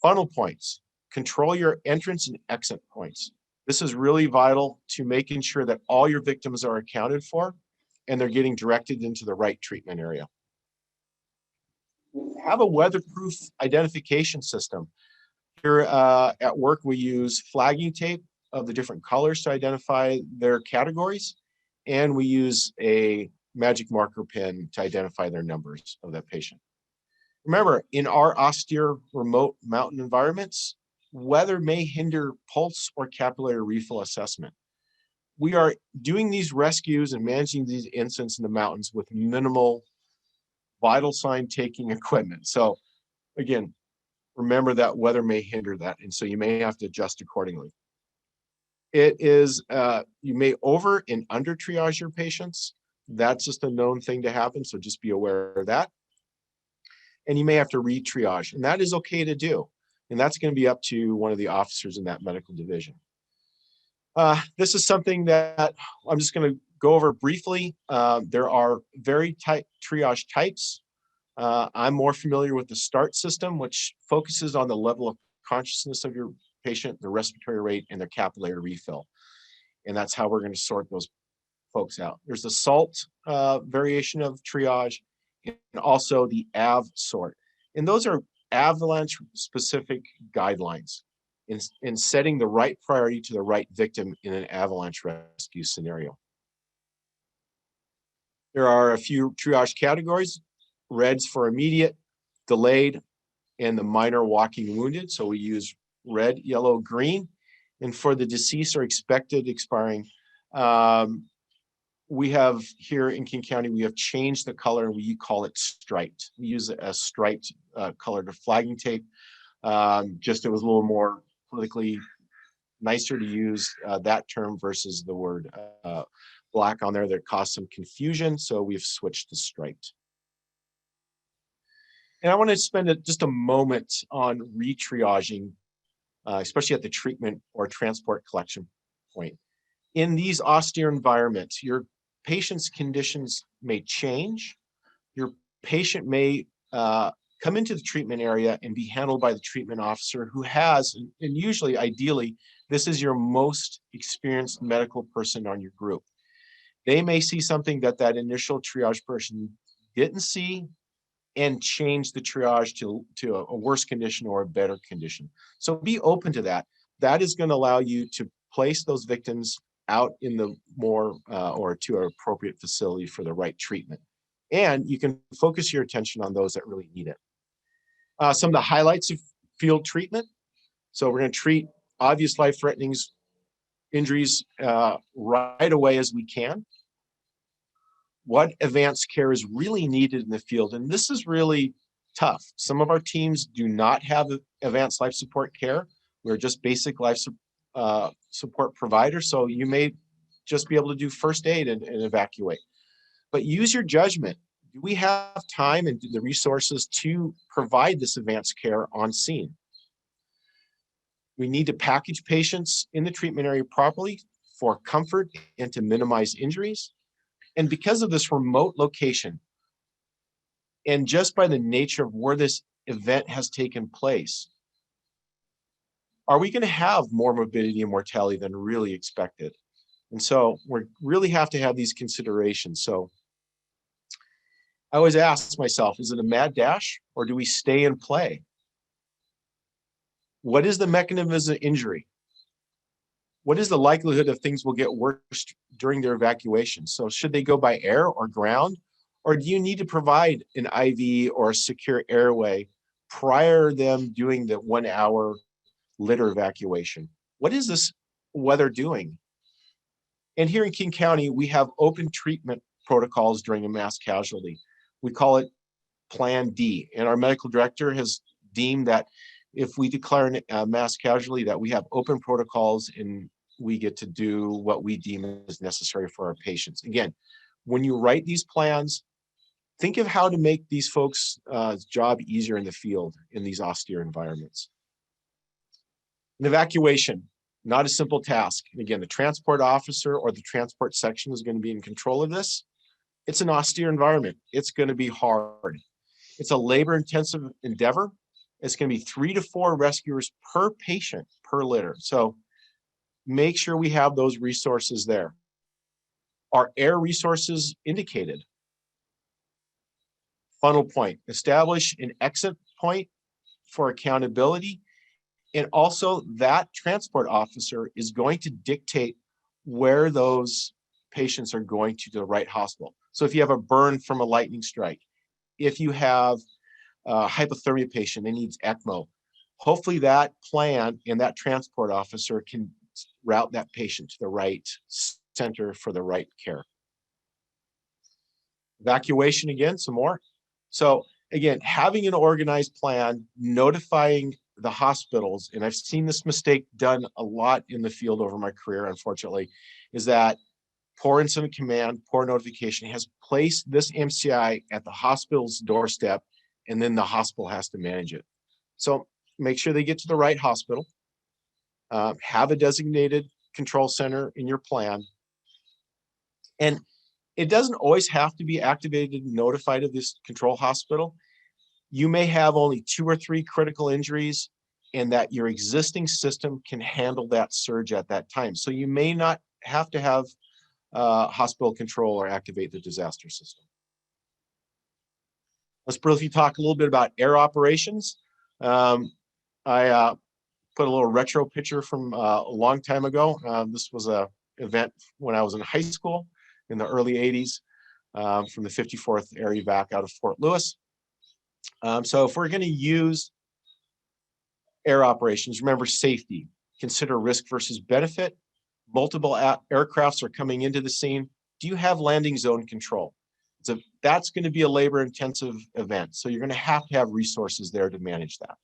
Funnel points, control your entrance and exit points. This is really vital to making sure that all your victims are accounted for and they're getting directed into the right treatment area. Have a weatherproof identification system. Here at work, we use flagging tape of the different colors to identify their categories, and we use a magic marker pen to identify their numbers of that patient. Remember, in our austere remote mountain environments, weather may hinder pulse or capillary refill assessment. We are doing these rescues and managing these incidents in the mountains with minimal vital sign taking equipment. So again, remember that weather may hinder that, and so you may have to adjust accordingly. It is, you may over and under triage your patients. That's just a known thing to happen, so just be aware of that. And you may have to re-triage, and that is okay to do. And that's going to be up to one of the officers in that medical division. This is something that I'm just going to go over briefly. There are very tight triage types. I'm more familiar with the START system, which focuses on the level of consciousness of your patient, the respiratory rate, and their capillary refill. And that's how we're going to sort those folks out. There's the SALT variation of triage, and also the AV sort. And those are avalanche specific guidelines in setting the right priority to the right victim in an avalanche rescue scenario. There are a few triage categories: reds for immediate, delayed, and the minor walking wounded. So we use red, yellow, green. And for the deceased or expected expiring, we have here in King County, we have changed the color and we call it striped. We use a striped color to flagging tape. Just it was a little more politically nicer to use that term versus the word black on there that caused some confusion. So we've switched to striped. And I want to spend just a moment on re-triaging, especially at the treatment or transport collection point. In these austere environments, your patient's conditions may change. Your patient may come into the treatment area and be handled by the treatment officer who has, and usually, ideally, this is your most experienced medical person on your group. They may see something that that initial triage person didn't see and change the triage to a worse condition or a better condition. So be open to that. That is going to allow you to place those victims out in the more or to an appropriate facility for the right treatment. And you can focus your attention on those that really need it. Some of the highlights of field treatment. So we're going to treat obvious life-threatening injuries right away as we can. What advanced care is really needed in the field, and this is really tough. Some of our teams do not have advanced life support care. We're just basic life support providers, so you may just be able to do first aid and evacuate. But use your judgment. Do we have time and the resources to provide this advanced care on scene? We need to package patients in the treatment area properly for comfort and to minimize injuries. And because of this remote location, And just by the nature of where this event has taken place, are we going to have more morbidity and mortality than really expected? And so we really have to have these considerations. So I always ask myself, is it a mad dash or do we stay and play? What is the mechanism of injury? What is the likelihood of things will get worse during their evacuation? So should they go by air or ground? Or do you need to provide an IV or a secure airway prior to them doing the 1 hour litter evacuation? What is this weather doing? And here in King County, we have open treatment protocols during a mass casualty. We call it Plan D. And our medical director has deemed that if we declare a mass casualty, that we have open protocols and we get to do what we deem is necessary for our patients. Again, when you write these plans, think of how to make these folks' job easier in the field in these austere environments. An evacuation, not a simple task. And again, the transport officer or the transport section is going to be in control of this. It's an austere environment. It's going to be hard. It's a labor-intensive endeavor. It's going to be 3 to 4 rescuers per patient per litter. So make sure we have those resources there. Are air resources indicated? Funnel point. Establish an exit point for accountability. And also that transport officer is going to dictate where those patients are going to the right hospital. So if you have a burn from a lightning strike, if you have a hypothermia patient that needs ECMO, hopefully that plan and that transport officer can route that patient to the right center for the right care. Evacuation again, some more. So again, having an organized plan, notifying the hospitals, and I've seen this mistake done a lot in the field over my career, unfortunately, is that poor incident command, poor notification has placed this MCI at the hospital's doorstep, and then the hospital has to manage it. So make sure they get to the right hospital, have a designated control center in your plan. And it doesn't always have to be activated and notified of this control hospital. You may have only 2 or 3 critical injuries and that your existing system can handle that surge at that time. So you may not have to have hospital control or activate the disaster system. Let's briefly talk a little bit about air operations. I put a little retro picture from a long time ago. This was an event when I was in high school in the early 80s from the 54th Air Evac out of Fort Lewis. So if we're going to use air operations, remember safety, consider risk versus benefit. Multiple aircrafts are coming into the scene. Do you have landing zone control? So that's going to be a labor intensive event. So you're going to have resources there to manage that.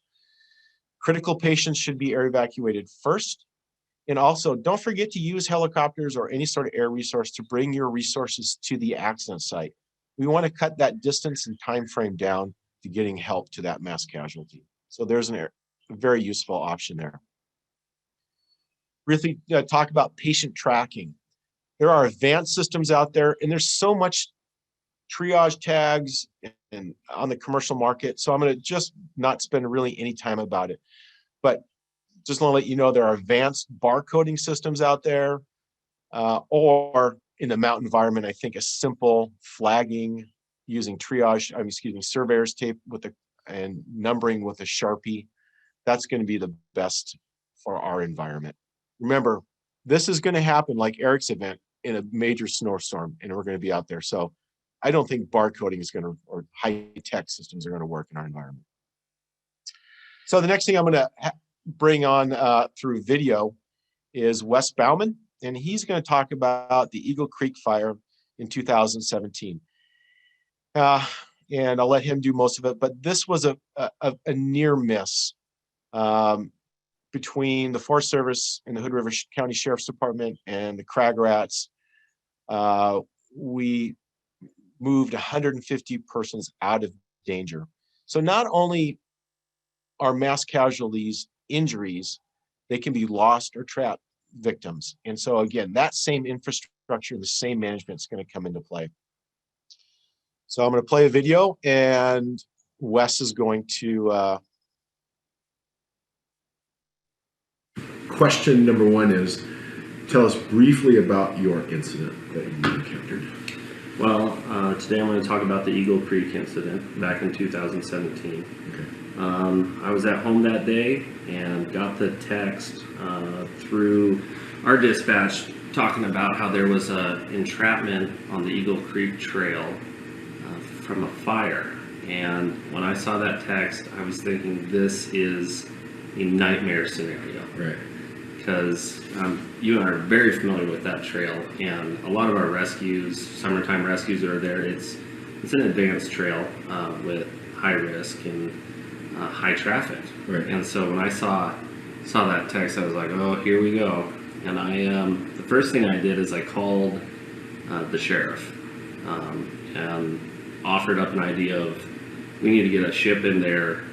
Critical patients should be air evacuated first. And also don't forget to use helicopters or any sort of air resource to bring your resources to the accident site. We want to cut that distance and time frame down to getting help to that mass casualty. So there's a very useful option there. Really talk about patient tracking. There are advanced systems out there, and there's so much triage tags and on the commercial market. So I'm going to just not spend really any time about it. But just want to let you know there are advanced barcoding systems out there, or in the mountain environment, I think a simple flagging using surveyor's tape and numbering with a Sharpie. That's going to be the best for our environment. Remember, this is going to happen like Eric's event in a major snowstorm, and we're going to be out there. So I don't think barcoding is going to, or high-tech systems are going to work in our environment. So the next thing I'm going to bring on through video is Wes Bauman, and he's going to talk about the Eagle Creek fire in 2017. And I'll let him do most of it, but this was a near miss between the Forest Service and the Hood River County Sheriff's Department and the Crag Rats. We moved 150 persons out of danger. So not only are mass casualties injuries, they can be lost or trapped victims. And so again, that same infrastructure, the same management is going to come into play. So I'm going to play a video, and Wes is going to. Question number one is, tell us briefly about your incident that you encountered. Well, today I'm going to talk about the Eagle Creek incident back in 2017. Okay. I was at home that day and got the text through our dispatch talking about how there was an entrapment on the Eagle Creek Trail from a fire. And when I saw that text, I was thinking this is a nightmare scenario. Right. Because you and I are very familiar with that trail, and a lot of our rescues, summertime rescues that are there, it's an advanced trail with high risk and high traffic. Right. And so when I saw that text, I was like, oh, here we go. And I the first thing I did is I called the sheriff and offered up an idea of, we need to get a ship in there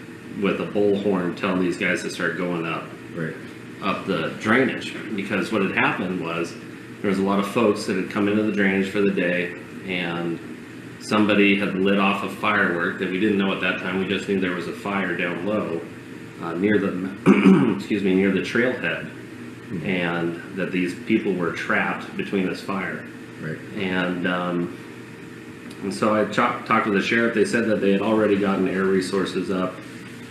with a bullhorn telling these guys to start going up. Right. Up the drainage, because what had happened was there was a lot of folks that had come into the drainage for the day, and somebody had lit off a firework that we didn't know at that time. We just knew there was a fire down low near the near the trailhead, and that these people were trapped between this fire. Right. And so I talked to the sheriff. They said that they had already gotten air resources up,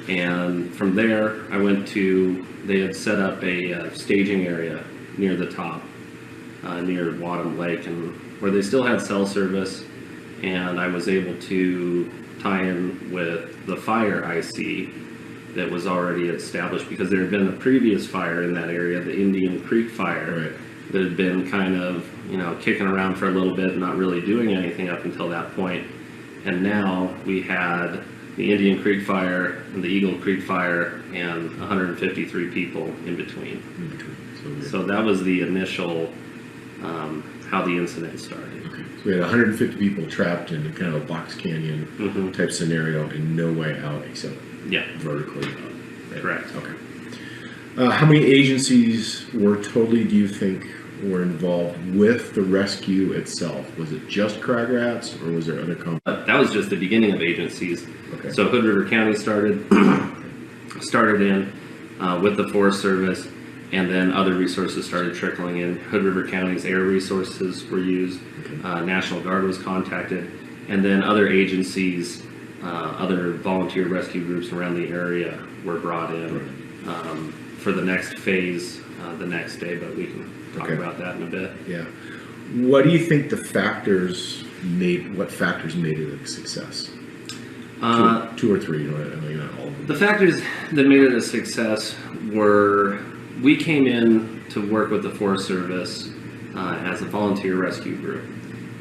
and from there I went to. They had set up a staging area near the top, near Wadham Lake, and where they still had cell service, and I was able to tie in with the fire IC that was already established, because there had been a previous fire in that area, the Indian Creek fire, right, that had been kind of, kicking around for a little bit, not really doing anything up until that point. And now we had the Indian Creek fire and the Eagle Creek fire and 153 people in between. So that was the initial, how the incident started. Okay. So we had 150 people trapped in kind of a box canyon type scenario and no way out except vertically up. Right? Correct. Okay. How many agencies were totally, do you think, were involved with the rescue itself? Was it just Crag Rats, or was there other companies? That was just the beginning of agencies. Okay. So Hood River County started in with the Forest Service, and then other resources started trickling in. Hood River County's air resources were used. Okay. National Guard was contacted, and then other agencies, other volunteer rescue groups around the area were brought in for the next phase the next day, but we can talk about that in a bit. Yeah. What do you think what factors made it a success? Two or three, not all of them. The factors that made it a success were, we came in to work with the Forest Service as a volunteer rescue group,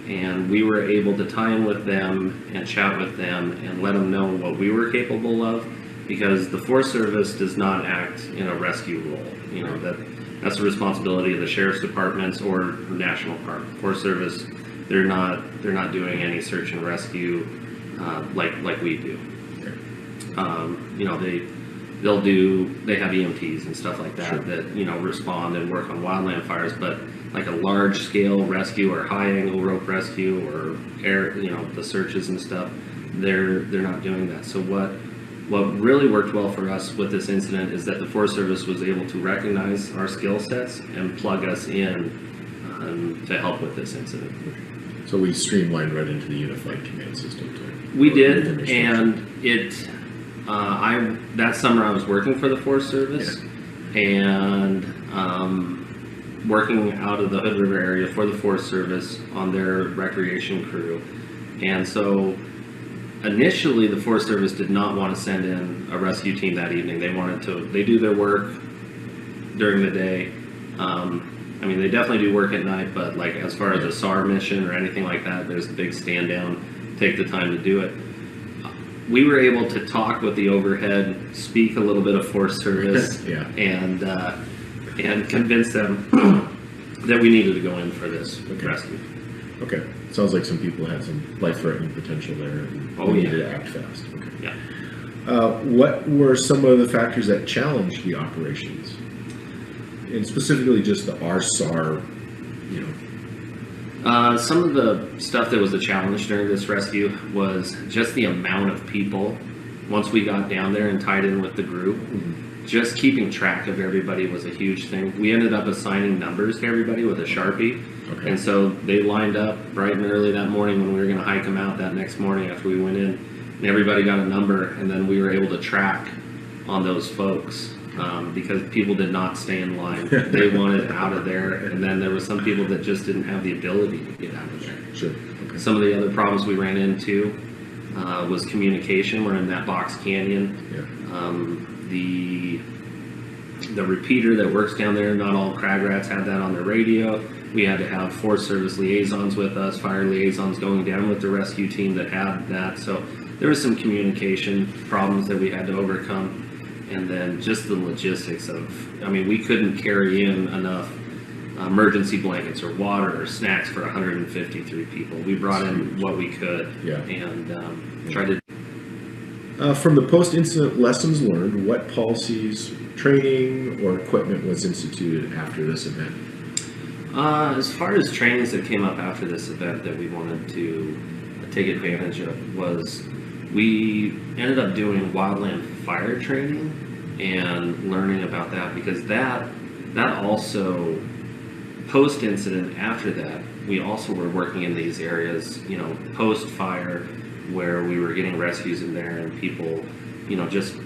and we were able to tie in with them and chat with them and let them know what we were capable of, because the Forest Service does not act in a rescue role. That's the responsibility of the sheriff's departments or National Park. Forest Service, they're not doing any search and rescue like we do. They have EMTs and stuff like that that respond and work on wildland fires, but like a large scale rescue or high angle rope rescue or air, the searches and stuff, they're not doing that. So what really worked well for us with this incident is that the Forest Service was able to recognize our skill sets and plug us in to help with this incident. So we streamlined right into the unified command system. We did, and that summer I was working for the Forest Service and working out of the Hood River area for the Forest Service on their recreation crew. And so initially, the Forest Service did not want to send in a rescue team that evening. They do their work during the day. They definitely do work at night, but like as far as a SAR mission or anything like that, there's a big stand down, take the time to do it. We were able to talk with the overhead, speak a little bit of Forest Service, and convince them that we needed to go in for this rescue. Okay. Sounds like some people had some life-threatening potential there and needed to act fast. Okay. Yeah. What were some of the factors that challenged the operations? And specifically just the RSAR, Some of the stuff that was a challenge during this rescue was just the amount of people. Once we got down there and tied in with the group, just keeping track of everybody was a huge thing. We ended up assigning numbers to everybody with a Sharpie. Okay. And so they lined up bright and early that morning when we were going to hike them out that next morning after we went in. And everybody got a number, and then we were able to track on those folks because people did not stay in line. They wanted out of there, and then there were some people that just didn't have the ability to get out of there. Sure. Okay. Some of the other problems we ran into was communication. We're in that box canyon. The repeater that works down there, not all crag rats had that on their radio. We had to have Forest Service liaisons with us, fire liaisons going down with the rescue team that had that. So there was some communication problems that we had to overcome. And then just the logistics of, I mean, we couldn't carry in enough emergency blankets or water or snacks for 153 people. We brought in what we could and tried to. From the post-incident lessons learned, what policies, training, or equipment was instituted after this event? As far as trainings that came up after this event that we wanted to take advantage of was we ended up doing wildland fire training and learning about that, because that also, post-incident after that, we also were working in these areas, you know, post-fire, where we were getting rescues in there and people, you know, just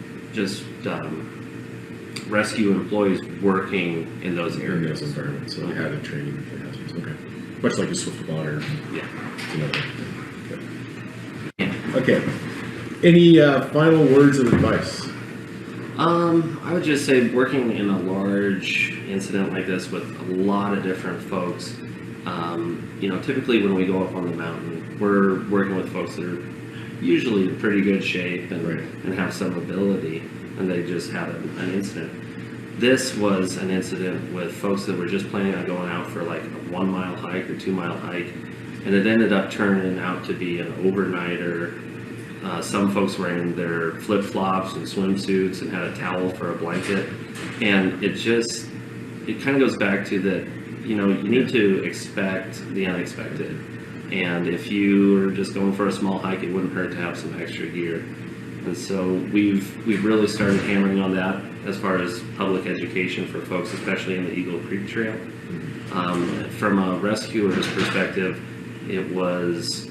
rescue employees working in those areas. In those environments, so they had a training with the hazards. Okay. Much like a swift water. Yeah. Okay. Any final words of advice? I would just say working in a large incident like this with a lot of different folks, you know, typically when we go up on the mountain, we're working with folks that are usually in pretty good shape and have some ability, and they just had an incident. This was an incident with folks that were just planning on going out for like a 1 mile hike or 2 mile hike, and it ended up turning out to be an overnighter. Some folks wearing their flip-flops and swimsuits and had a towel for a blanket, and it kind of goes back to that, you know, you need to expect the unexpected. And if you are just going for a small hike, it wouldn't hurt to have some extra gear. And so we've really started hammering on that as far as public education for folks, especially in the Eagle Creek Trail. From a rescuer's perspective, it was,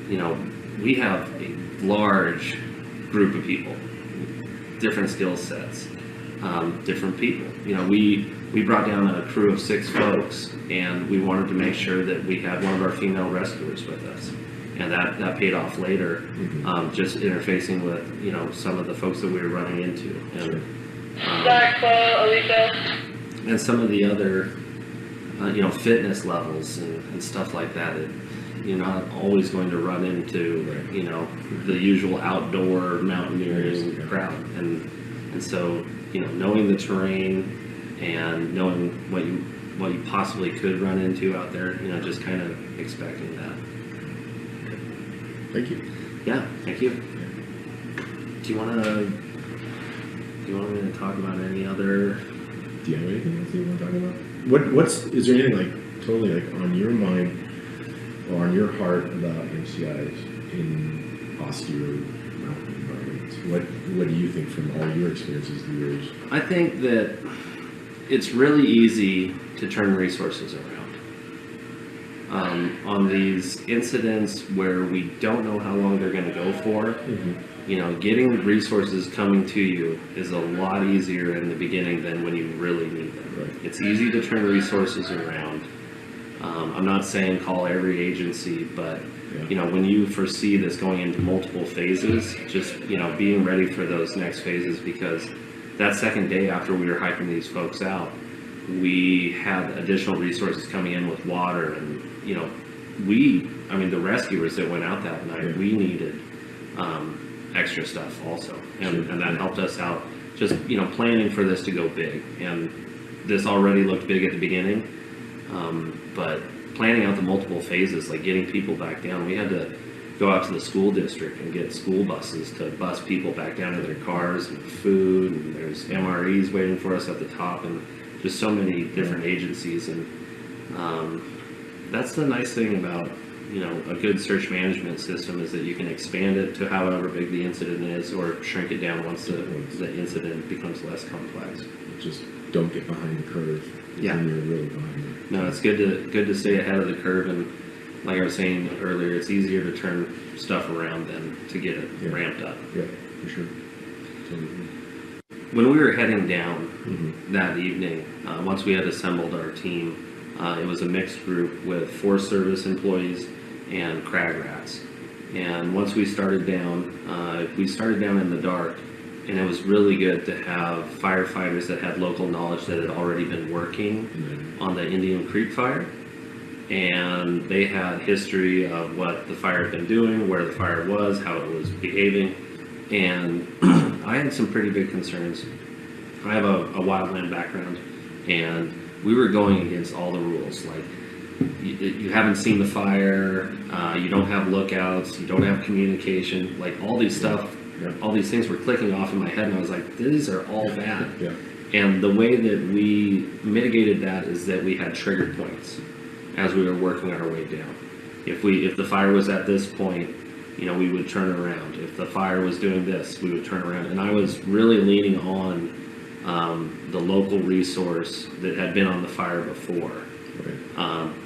you know, we have a large group of people, different skill sets, different people. You know, we brought down a crew of 6 folks, and we wanted to make sure that we had one of our female rescuers with us, and that paid off later, just interfacing with, you know, some of the folks that we were running into, and some of the other you know, fitness levels and stuff like that. You're not always going to run into, you know, the usual outdoor mountaineering crowd, and so, you know, knowing the terrain and knowing what you possibly could run into out there, you know, just kind of expecting that. Thank you. Yeah, thank you. Do you want me to talk about any other? Do you have anything else you want to talk about? Is there anything like totally like on your mind or on your heart about MCIs in austere mountain environments? What do you think from all your experiences through the years? I think that it's really easy to turn resources around. On these incidents where we don't know how long they're going to go for, you know, getting resources coming to you is a lot easier in the beginning than when you really need them. It's easy to turn resources around. I'm not saying call every agency, but you know, when you foresee this going into multiple phases, just, you know, being ready for those next phases, because that second day after we were hiking these folks out, we had additional resources coming in with water, and, you know, I mean, the rescuers that went out that night, we needed extra stuff also, and that helped us out, just, you know, planning for this to go big. And this already looked big at the beginning, but planning out the multiple phases, like getting people back down. We had to go out to the school district and get school buses to bus people back down to their cars, and food, and there's MREs waiting for us at the top, and just so many different agencies. And that's the nice thing about, you know, a good search management system, is that you can expand it to however big the incident is, or shrink it down once the incident becomes less complex. Just don't get behind the curve. Yeah. When you're really behind it. No, it's good to stay ahead of the curve, and like I was saying earlier, it's easier to turn stuff around than to get it ramped up. Yeah, for sure. Totally. When we were heading down that evening, once we had assembled our team, it was a mixed group with Forest Service employees and crag rats. And once we started down in the dark, and it was really good to have firefighters that had local knowledge that had already been working on the Indian Creek fire. And they had history of what the fire had been doing, where the fire was, how it was behaving. And I had some pretty big concerns. I have a wildland background, and we were going against all the rules. Like, you haven't seen the fire, you don't have lookouts, you don't have communication, like all these stuff, all these things were clicking off in my head, and I was like, these are all bad. Yeah. And the way that we mitigated that is that we had trigger points as we were working our way down. If the fire was at this point, you know, we would turn around. If the fire was doing this, we would turn around. And I was really leaning on the local resource that had been on the fire before,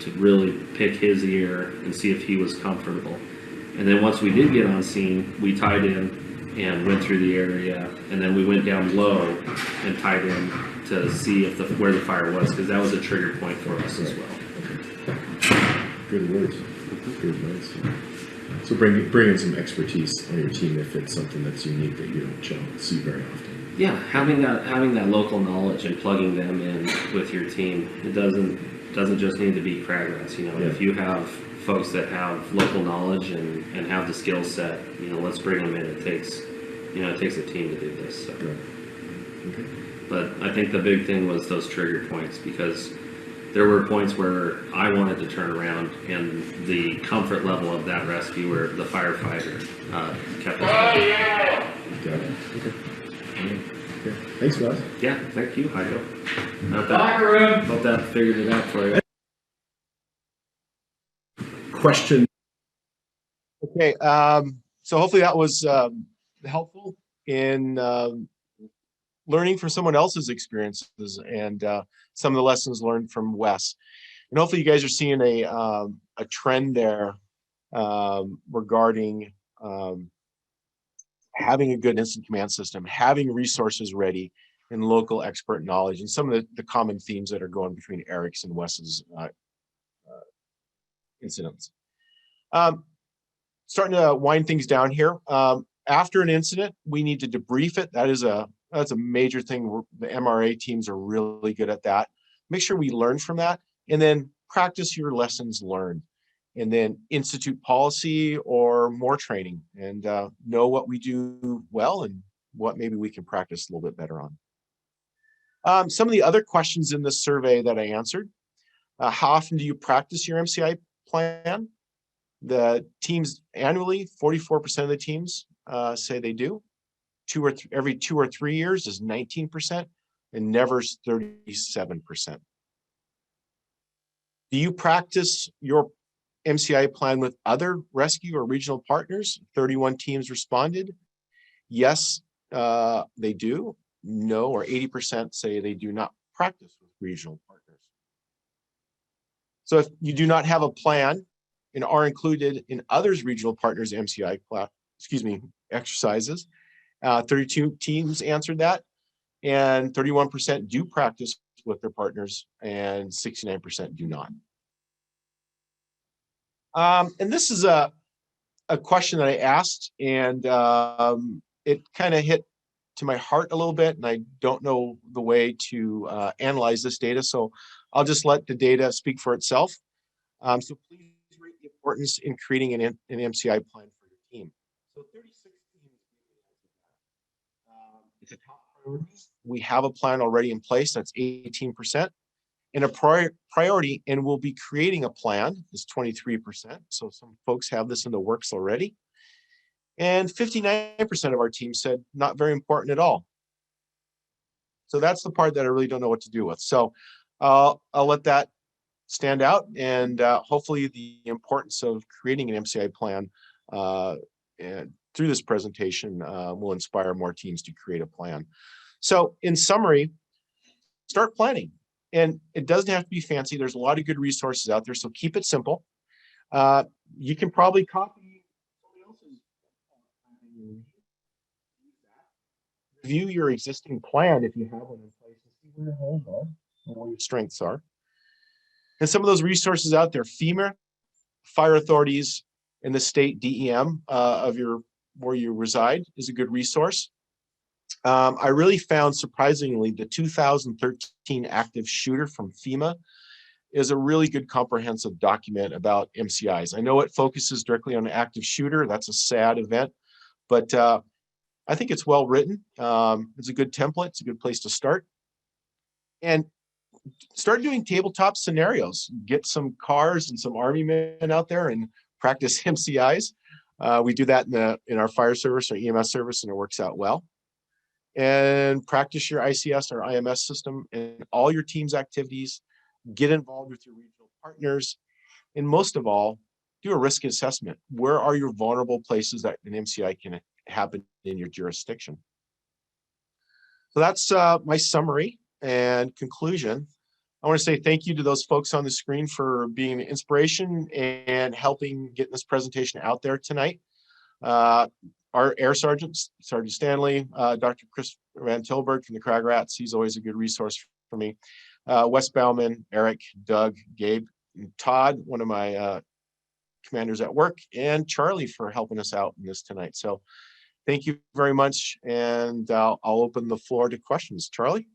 to really pick his ear and see if he was comfortable. And then once we did get on scene, we tied in and went through the area, and then we went down low and tied in to see if where the fire was, because that was a trigger point for us as well. Good words. Good words. So bring in some expertise on your team if it's something that's unique that you don't see very often. Yeah, having that local knowledge and plugging them in with your team. It doesn't just need to be crag rats. You know, if you have folks that have local knowledge and have the skill set, you know, let's bring them in. It takes a team to do this. So. Okay. But I think the big thing was those trigger points, because there were points where I wanted to turn around, and the comfort level of that rescue, where the firefighter kept us. Got it. Okay. Okay. Thanks, guys. Yeah, thank you, Heiko. Hope that figured it out for you. Question. Okay, so hopefully that was helpful in learning from someone else's experiences and some of the lessons learned from Wes. And hopefully you guys are seeing a trend there regarding having a good incident command system, having resources ready, and local expert knowledge, and some of the common themes that are going between Eric's and Wes's incidents. Starting to wind things down here. After an incident, we need to debrief it. That's a major thing. The MRA teams are really good at that. Make sure we learn from that, and then practice your lessons learned, and then institute policy or more training, and know what we do well and what maybe we can practice a little bit better on. Some of the other questions in this survey that I answered: how often do you practice your MCI plan? The teams annually, 44% of the teams say they do. Every 2 or 3 years is 19%, and never's 37%. Do you practice your MCI plan with other rescue or regional partners? 31 teams responded. Yes, they do. No, or 80% say they do not practice with regional partners. So if you do not have a plan and are included in others regional partners MCI exercises, 32 teams answered that, and 31% do practice with their partners, and 69% do not. And this is a question that I asked, and it kind of hit to my heart a little bit, and I don't know the way to analyze this data, so I'll just let the data speak for itself. So please rate the importance in creating an MCI plan for your team. So 36 teams, it's a top priority. We have a plan already in place, that's 18%. And a priority, and we'll be creating a plan, is 23%. So some folks have this in the works already. And 59% of our team said not very important at all. So that's the part that I really don't know what to do with. So I'll let that stand out, and hopefully the importance of creating an MCI plan and through this presentation will inspire more teams to create a plan. So in summary, start planning. And it doesn't have to be fancy. There's a lot of good resources out there, so keep it simple. You can probably copy somebody else's. Review your existing plan if you have one in place and see where your holes are and where your strengths are. And some of those resources out there, FEMA, fire authorities, and the state DEM of where you reside is a good resource. I really found, surprisingly, the 2013 active shooter from FEMA is a really good comprehensive document about MCIs. I know it focuses directly on an active shooter. That's a sad event, but I think it's well written. It's a good template. It's a good place to start. And start doing tabletop scenarios. Get some cars and some Army men out there and practice MCIs. We do that in our fire service or EMS service, and it works out well. And practice your ICS or IMS system in all your team's activities. Get involved with your regional partners. And most of all, do a risk assessment. Where are your vulnerable places that an MCI can happen in your jurisdiction? So that's my summary and conclusion. I want to say thank you to those folks on the screen for being an inspiration and helping get this presentation out there tonight. Our Air Sergeants, Sergeant Stanley, Dr. Chris Van Tilburg from the Crag Rats, he's always a good resource for me. Wes Bauman, Eric, Doug, Gabe, and Todd, one of my commanders at work, and Charlie for helping us out in this tonight. So thank you very much, and I'll open the floor to questions. Charlie?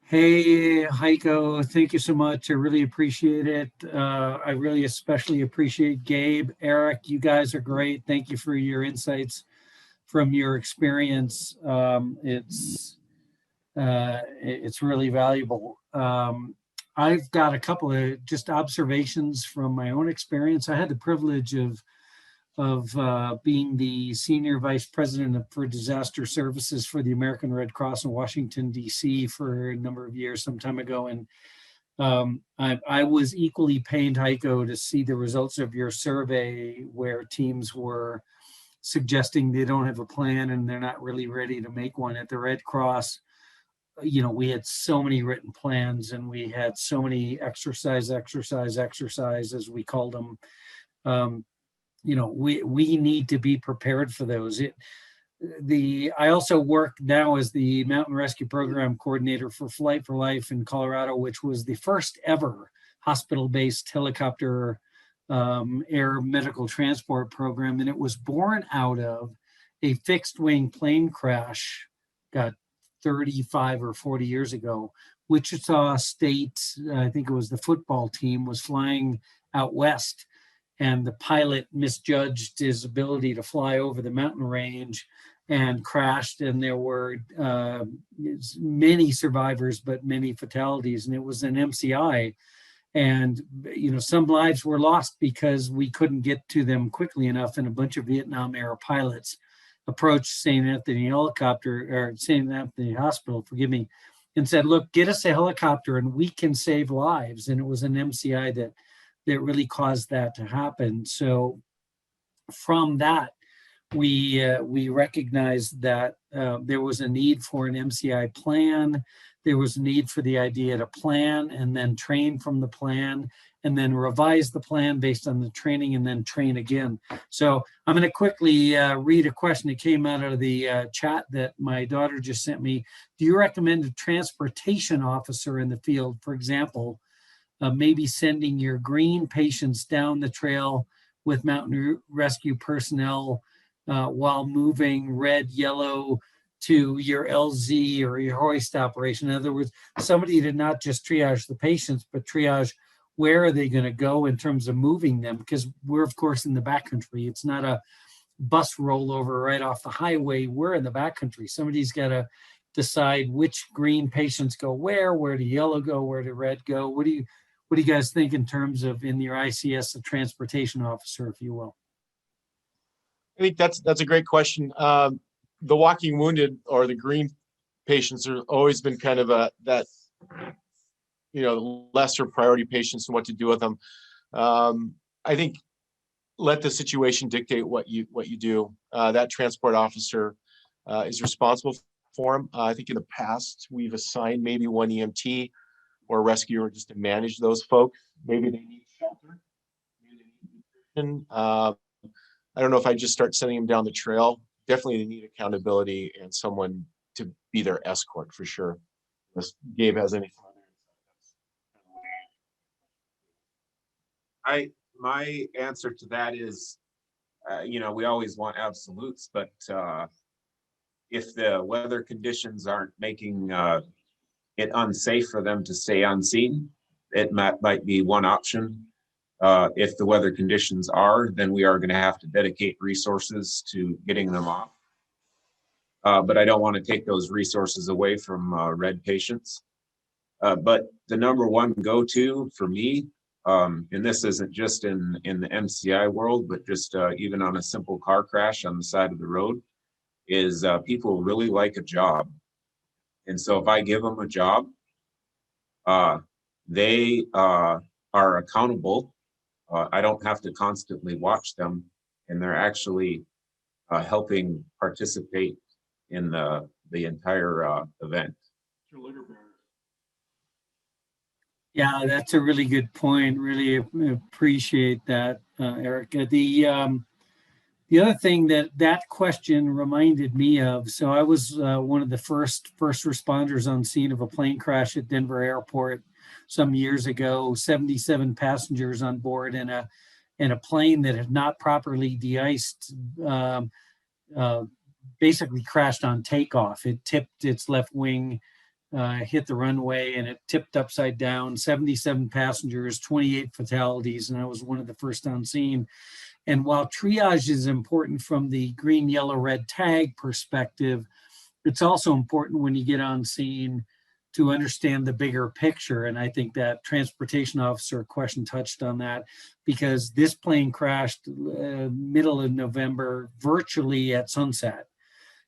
Hey, Heiko, thank you so much. I really appreciate it. I really especially appreciate Gabe, Eric. You guys are great. Thank you for your insights from your experience. It's really valuable. I've got a couple of just observations from my own experience. I had the privilege of being the Senior Vice President for Disaster Services for the American Red Cross in Washington, D.C. for a number of years some time ago. And I was equally pained, Heiko, to see the results of your survey where teams were suggesting they don't have a plan and they're not really ready to make one. At the Red Cross, you know, we had so many written plans and we had so many exercise, as we called them. You know, we need to be prepared for those. I also work now as the Mountain Rescue Program Coordinator for Flight for Life in Colorado, which was the first ever hospital-based helicopter air medical transport program. And it was born out of a fixed-wing plane crash, 35 or 40 years ago. Wichita State, I think it was the football team, was flying out west, and the pilot misjudged his ability to fly over the mountain range and crashed, and there were many survivors but many fatalities, and it was an MCI. And you know, some lives were lost because we couldn't get to them quickly enough, and a bunch of Vietnam era pilots approached St. Anthony Hospital, and said, look, get us a helicopter and we can save lives. And it was an MCI that really caused that to happen. So from that, we recognized that there was a need for an MCI plan. There was a need for the idea to plan and then train from the plan and then revise the plan based on the training and then train again. So I'm going to quickly read a question that came out of the chat that my daughter just sent me. Do you recommend a transportation officer in the field, for example, maybe sending your green patients down the trail with mountain rescue personnel while moving red, yellow to your LZ or your hoist operation? In other words, somebody did not just triage the patients, but triage where are they going to go in terms of moving them? Because we're, of course, in the backcountry. It's not a bus rollover right off the highway. We're in the backcountry. Somebody's got to decide which green patients go where do yellow go, where do red go? What do you guys think in terms of, in your ICS, a transportation officer, if you will? I think that's a great question. The walking wounded or the green patients are always been kind of that, lesser priority patients and what to do with them. I think let the situation dictate what you do. That transport officer is responsible for them. I think in the past we've assigned maybe one EMT or a rescuer just to manage those folks. Maybe they need shelter. Maybe they need nutrition. I don't know if I just start sending them down the trail. Definitely they need accountability and someone to be their escort for sure. Unless Gabe has anything. My answer to that is, we always want absolutes, but if the weather conditions aren't making it unsafe for them to stay unseen, it might be one option. If the weather conditions are, then we are going to have to dedicate resources to getting them off. But I don't want to take those resources away from red patients. But the number one go-to for me, and this isn't just in the MCI world, but just even on a simple car crash on the side of the road, is people really like a job. And so if I give them a job, they are accountable. I don't have to constantly watch them, and they're actually helping participate in the entire event. Yeah, that's a really good point. Really appreciate that, Erica. The other thing that question reminded me of, so I was one of the first responders on scene of a plane crash at Denver Airport some years ago. 77 passengers on board in a plane that had not properly de-iced, basically crashed on takeoff. It tipped its left wing, hit the runway, and it tipped upside down. 77 passengers, 28 fatalities, and I was one of the first on scene. And while triage is important from the green, yellow, red tag perspective, it's also important when you get on scene to understand the bigger picture. And I think that transportation officer question touched on that, because this plane crashed middle of November, virtually at sunset.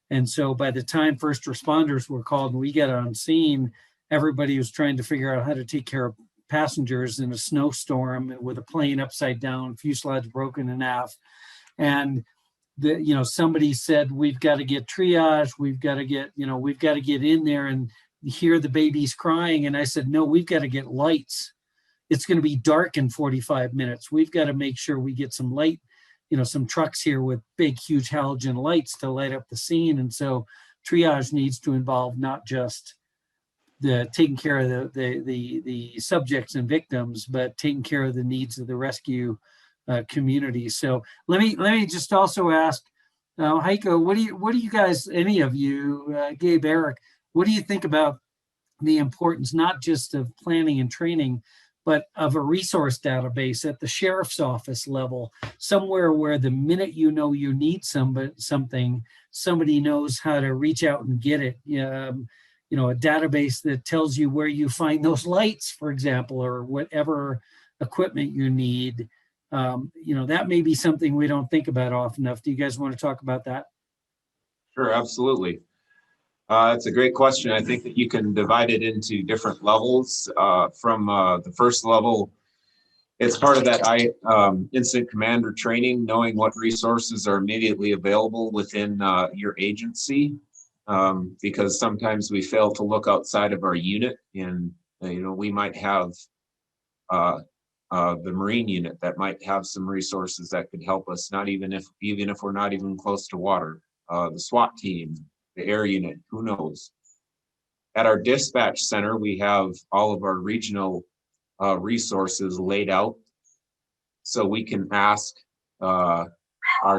And so by the time first responders were called and we got on scene, everybody was trying to figure out how to take care of passengers in a snowstorm with a plane upside down, fuselage broken in half. And somebody said, we've got to get triage, we've got to get in there and hear the babies crying. And I said, no, we've got to get lights. It's going to be dark in 45 minutes. We've got to make sure we get some light, some trucks here with big, huge halogen lights to light up the scene. And so triage needs to involve not just the taking care of the subjects and victims, but taking care of the needs of the rescue community. So let me just also ask, Heiko, what do you guys, any of you, Gabe, Eric, what do you think about the importance not just of planning and training, but of a resource database at the sheriff's office level, somewhere where the minute you need something, somebody knows how to reach out and get it. A database that tells you where you find those lights, for example, or whatever equipment you need. That may be something we don't think about often enough. Do you guys want to talk about that? Sure, absolutely. It's a great question. I think that you can divide it into different levels. From the first level, it's part of that incident commander training, knowing what resources are immediately available within your agency. Because sometimes we fail to look outside of our unit, and we might have the Marine unit that might have some resources that could help us, even if we're not even close to water. The SWAT team, the air unit, who knows? At our dispatch center, we have all of our regional resources laid out, so we can ask our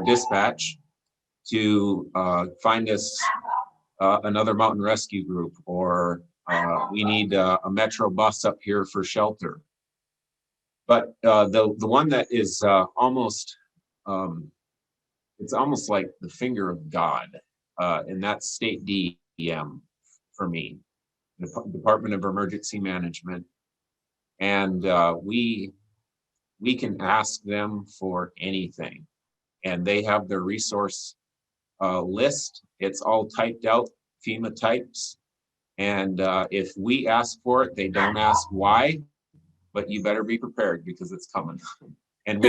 dispatch to find us another mountain rescue group, or we need a metro bus up here for shelter. But the one that is it's almost like the finger of God, and that's state DEM for me, the Department of Emergency Management. And we can ask them for anything, and they have their resource list. It's all typed out, FEMA types. And if we ask for it, they don't ask why, but you better be prepared because it's coming. And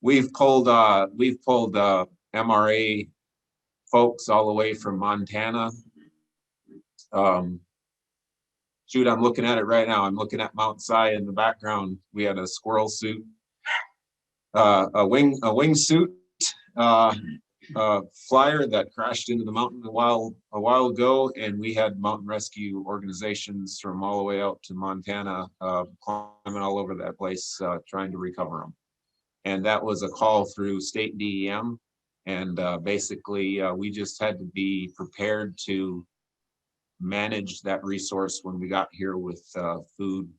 we've pulled MRA folks all the way from Montana. Shoot, I'm looking at it right now. I'm looking at Mount Si in the background. We had a squirrel suit, a wingsuit flyer that crashed into the mountain a while ago, and we had mountain rescue organizations from all the way out to Montana climbing all over that place trying to recover them. And that was a call through state DEM, and basically we just had to be prepared to manage that resource when we got here with food,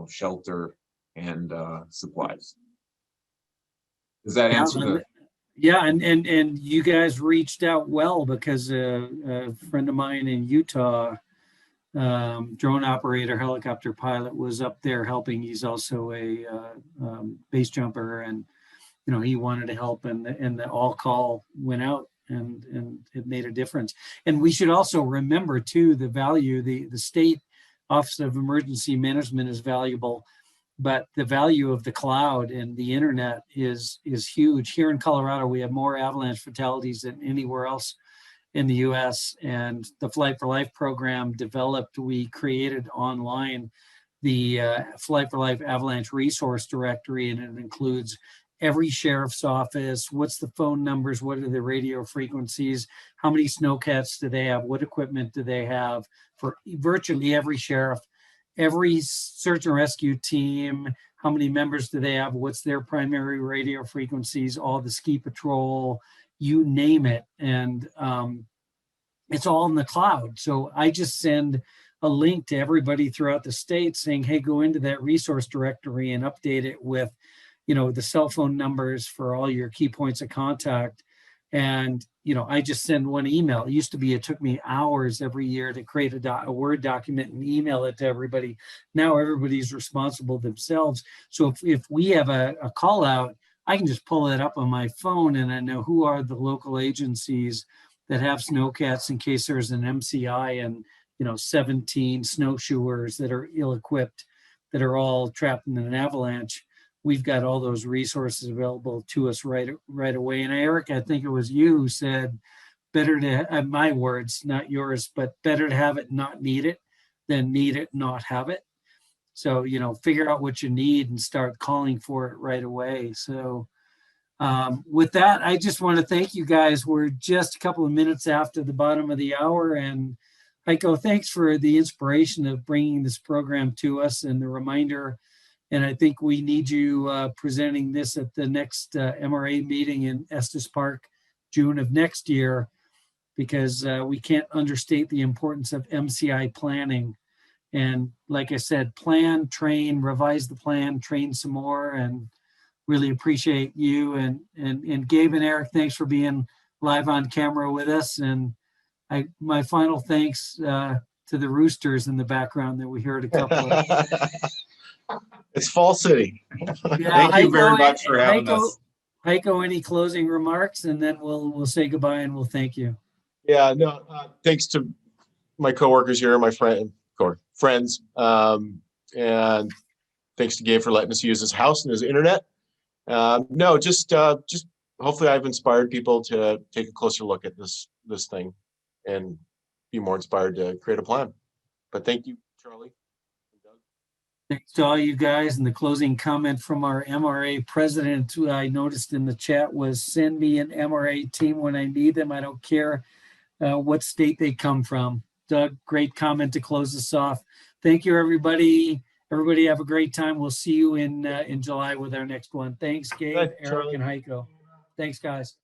shelter, and supplies. Does that answer the? Yeah, and you guys reached out well, because a friend of mine in Utah, drone operator, helicopter pilot, was up there helping. He's also a base jumper, and he wanted to help, and the all call went out, and it made a difference. And we should also remember too the value. The State Office of Emergency Management is valuable, but the value of the cloud and the internet is huge. Here in Colorado, we have more avalanche fatalities than anywhere else in the U.S. And the Flight for Life program we created online the Flight for Life Avalanche Resource Directory, and it includes every sheriff's office, what's the phone numbers, what are the radio frequencies, how many snowcats do they have, what equipment do they have for virtually every sheriff, every search and rescue team, how many members do they have, what's their primary radio frequencies, all the ski patrol, you name it. And it's all in the cloud. So I just send a link to everybody throughout the state saying, hey, go into that resource directory and update it with the cell phone numbers for all your key points of contact. And, I just send one email. It took me hours every year to create a Word document and email it to everybody. Now everybody's responsible themselves. So if we have a call out, I can just pull it up on my phone, and I know who are the local agencies that have snowcats in case there's an MCI and, 17 snowshoers that are ill-equipped that are all trapped in an avalanche. We've got all those resources available to us right away. And Eric, I think it was you who said, better to, my words, not yours, but better to have it, not need it, than need it, not have it. So, figure out what you need and start calling for it right away. So with that, I just want to thank you guys. We're just a couple of minutes after the bottom of the hour. And Heiko, thanks for the inspiration of bringing this program to us and the reminder. And I think we need you presenting this at the next MRA meeting in Estes Park, June of next year, because we can't understate the importance of MCI planning. And like I said, plan, train, revise the plan, train some more, and really appreciate you. And Gabe and Eric, thanks for being live on camera with us. And my final thanks to the roosters in the background that we heard a couple of. It's Fall City. Yeah, Thank you very much for having us. Heiko, any closing remarks, and then we'll say goodbye and we'll thank you. Yeah, no, thanks to my coworkers here, my friends, and thanks to Gabe for letting us use his house and his internet. No, just hopefully I've inspired people to take a closer look at this thing and be more inspired to create a plan. But thank you, Charlie. Thanks to all you guys. And the closing comment from our MRA president, who I noticed in the chat, was send me an MRA team when I need them. I don't care what state they come from. Doug, great comment to close us off. Thank you, everybody. Everybody have a great time. We'll see you in July with our next one. Thanks, Gabe, Eric, and Heiko. Thanks, guys.